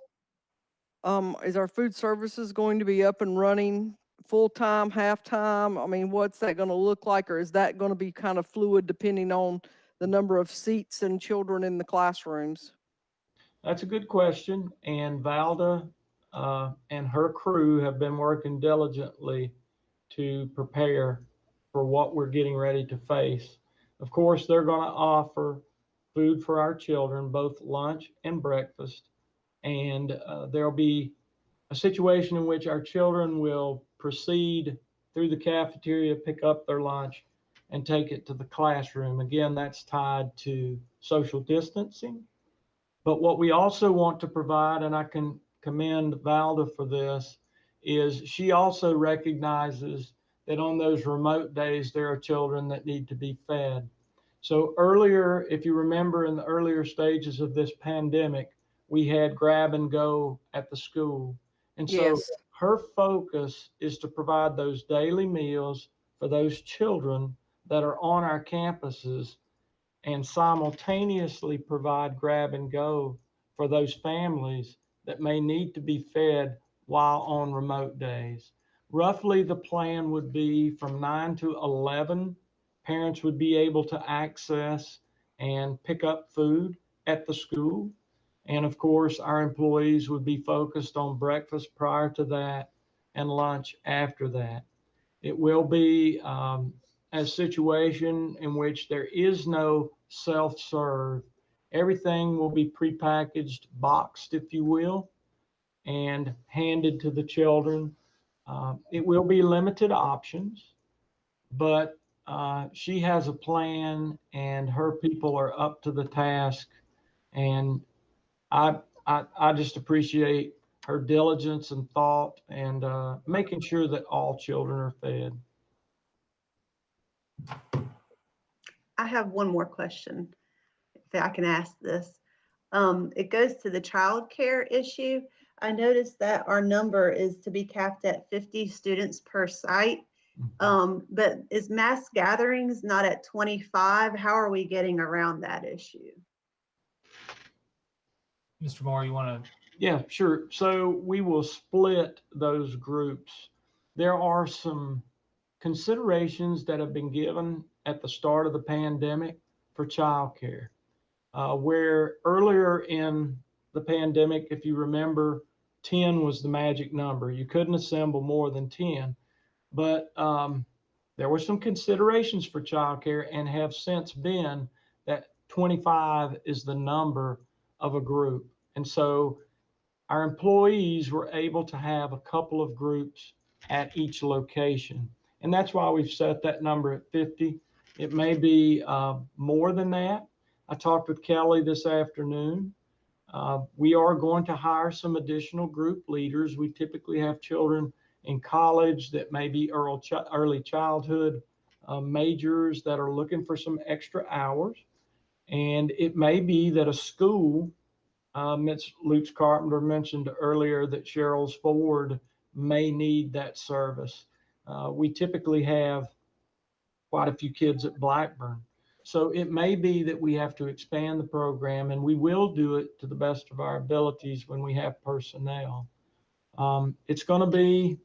Speaker 5: Is our food services going to be up and running full-time, half-time? I mean, what's that going to look like? Or is that going to be kind of fluid depending on the number of seats and children in the classrooms?
Speaker 10: That's a good question. And Valda and her crew have been working diligently to prepare for what we're getting ready to face. Of course, they're going to offer food for our children, both lunch and breakfast. And there'll be a situation in which our children will proceed through the cafeteria, pick up their lunch, and take it to the classroom. Again, that's tied to social distancing. But what we also want to provide, and I can commend Valda for this, is she also recognizes that on those remote days, there are children that need to be fed. So earlier, if you remember, in the earlier stages of this pandemic, we had grab and go at the school. And so
Speaker 5: Yes.
Speaker 10: her focus is to provide those daily meals for those children that are on our campuses and simultaneously provide grab and go for those families that may need to be fed while on remote days. Roughly, the plan would be from 9 to 11, parents would be able to access and pick up food at the school. And of course, our employees would be focused on breakfast prior to that and lunch after that. It will be a situation in which there is no self-serve. Everything will be prepackaged, boxed, if you will, and handed to the children. It will be limited options, but she has a plan and her people are up to the task. And I just appreciate her diligence and thought and making sure that all children are fed.
Speaker 2: I have one more question, if I can ask this. It goes to the childcare issue. I noticed that our number is to be capped at 50 students per site. But is mass gatherings not at 25? How are we getting around that issue?
Speaker 7: Mr. Moore, you want to?
Speaker 10: Yeah, sure. So we will split those groups. There are some considerations that have been given at the start of the pandemic for childcare, where earlier in the pandemic, if you remember, 10 was the magic number. You couldn't assemble more than 10. But there were some considerations for childcare and have since been that 25 is the number of a group. And so our employees were able to have a couple of groups at each location. And that's why we've set that number at 50. It may be more than that. I talked with Kelly this afternoon. We are going to hire some additional group leaders. We typically have children in college that may be early childhood majors that are looking for some extra hours. And it may be that a school, Ms. Luke Carpenter mentioned earlier that Cheryl's Ford may need that service. We typically have quite a few kids at Blackburn. So it may be that we have to expand the program, and we will do it to the best of our abilities when we have personnel. It's going to be,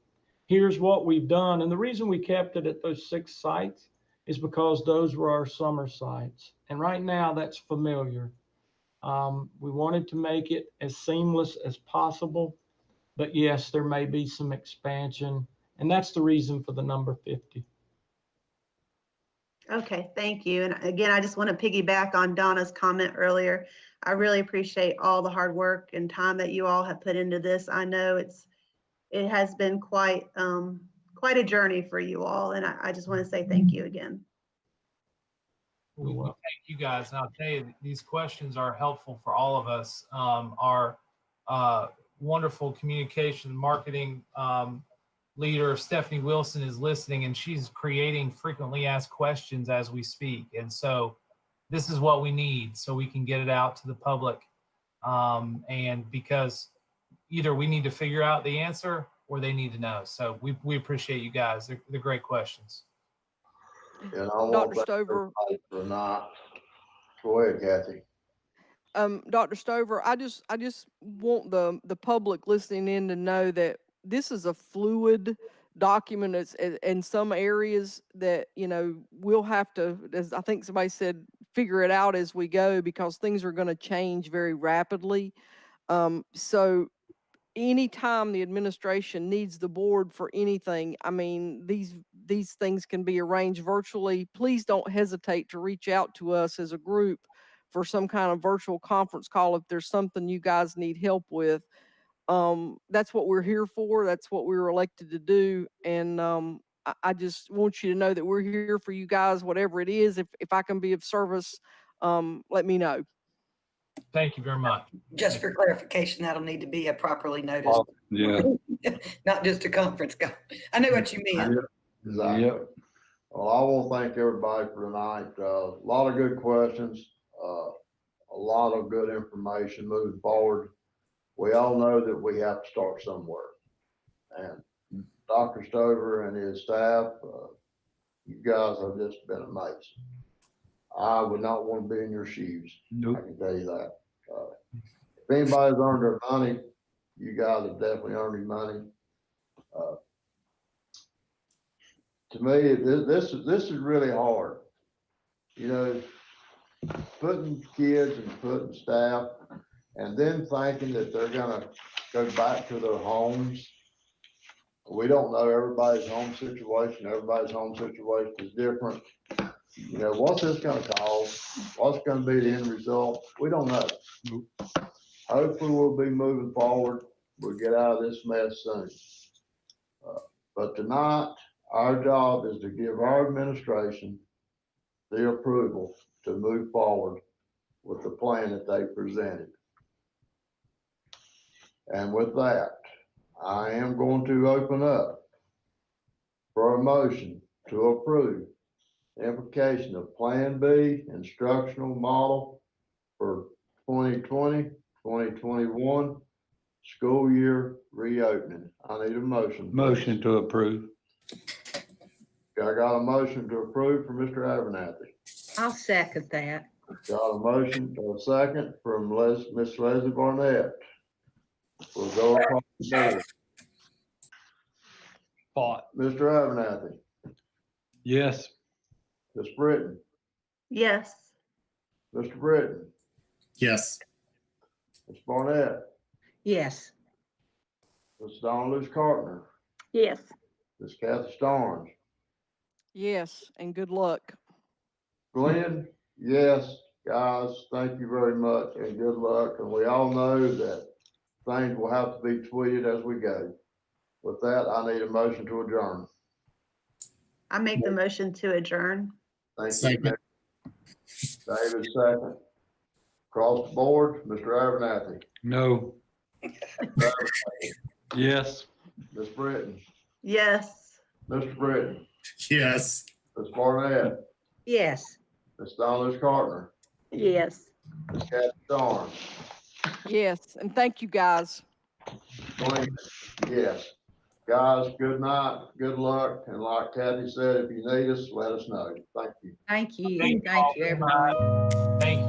Speaker 10: here's what we've done. And the reason we kept it at those 6 sites is because those were our summer sites. And right now that's familiar. We wanted to make it as seamless as possible, but yes, there may be some expansion, and that's the reason for the number 50.
Speaker 2: Okay, thank you. And again, I just want to piggyback on Donna's comment earlier. I really appreciate all the hard work and time that you all have put into this. I know it has been quite a journey for you all, and I just want to say thank you again.
Speaker 7: We thank you guys, and I'll tell you, these questions are helpful for all of us. Our wonderful communication marketing leader, Stephanie Wilson, is listening, and she's creating frequently asked questions as we speak. And so this is what we need so we can get it out to the public. And because either we need to figure out the answer or they need to know. So we appreciate you guys. They're great questions.
Speaker 1: And I want
Speaker 5: Dr.
Speaker 1: to thank
Speaker 5: Stover.
Speaker 1: everybody for not. Go ahead, Kathy.
Speaker 5: Dr. Stover, I just want the public listening in to know that this is a fluid document. It's in some areas that, we'll have to, as I think somebody said, figure it out as we go because things are going to change very rapidly. So anytime the administration needs the board for anything, I mean, these things can be arranged virtually. Please don't hesitate to reach out to us as a group for some kind of virtual conference call if there's something you guys need help with. That's what we're here for. That's what we were elected to do. And I just want you to know that we're here for you guys, whatever it is. If I can be of service, let me know.
Speaker 7: Thank you very much.
Speaker 11: Just for clarification, that'll need to be a properly noticed.
Speaker 4: Yeah.
Speaker 11: Not just a conference call. I know what you meant.
Speaker 1: Exactly.
Speaker 4: Yep.
Speaker 1: Well, I want to thank everybody for tonight. A lot of good questions, a lot of good information moving forward. We all know that we have to start somewhere. And Dr. Stover and his staff You guys have just been amazing. I would not want to be in your shoes. I can tell you that. If anybody's earned their money, you guys have definitely earned your money. To me, this is really hard. You know, putting kids and putting staff and then thinking that they're gonna go back to their homes. We don't know everybody's home situation. Everybody's home situation is different. You know, what's this gonna cost? What's gonna be the end result? We don't know. Hopefully we'll be moving forward. We'll get out of this mess soon. But tonight, our job is to give our administration the approval to move forward with the plan that they presented. And with that, I am going to open up for a motion to approve the application of Plan B instructional model for 2020-2021 school year reopening. I need a motion.
Speaker 4: Motion to approve.
Speaker 1: I got a motion to approve from Mr. Abernathy.
Speaker 3: I'll second that.
Speaker 1: Got a motion, a second from Miss Leslie Barnett. We'll go across the board. Mr. Abernathy,
Speaker 4: Yes.
Speaker 1: Ms. Britton,
Speaker 2: Yes.
Speaker 1: Mr. Britton,
Speaker 12: Yes.
Speaker 1: Ms. Barnett,
Speaker 3: Yes.
Speaker 1: Ms. Donna Luz Cartner,
Speaker 9: Yes.
Speaker 1: Ms. Kathy Starnes,
Speaker 5: Yes, and good luck.
Speaker 1: Glenn, yes. Guys, thank you very much and good luck. And we all know that things will have to be tweeted as we go. With that, I need a motion to adjourn.
Speaker 2: I make the motion to adjourn.
Speaker 1: Thank you.
Speaker 12: Second.
Speaker 1: David, second. Across the board, Mr. Abernathy,
Speaker 4: No. Yes.
Speaker 1: Ms. Britton,
Speaker 2: Yes.
Speaker 1: Mr. Britton,
Speaker 12: Yes.
Speaker 1: Ms. Barnett,
Speaker 3: Yes.
Speaker 1: Ms. Donna Luz Cartner,
Speaker 9: Yes.
Speaker 1: Ms. Kathy Starnes,
Speaker 5: Yes, and thank you, guys.
Speaker 1: Glenn, yes. Guys, good night, good luck, and like Kathy said, if you need us, let us know. Thank you.
Speaker 3: Thank you.
Speaker 7: Thank you all
Speaker 3: Thank you,
Speaker 7: very
Speaker 3: everyone.
Speaker 7: much. Thank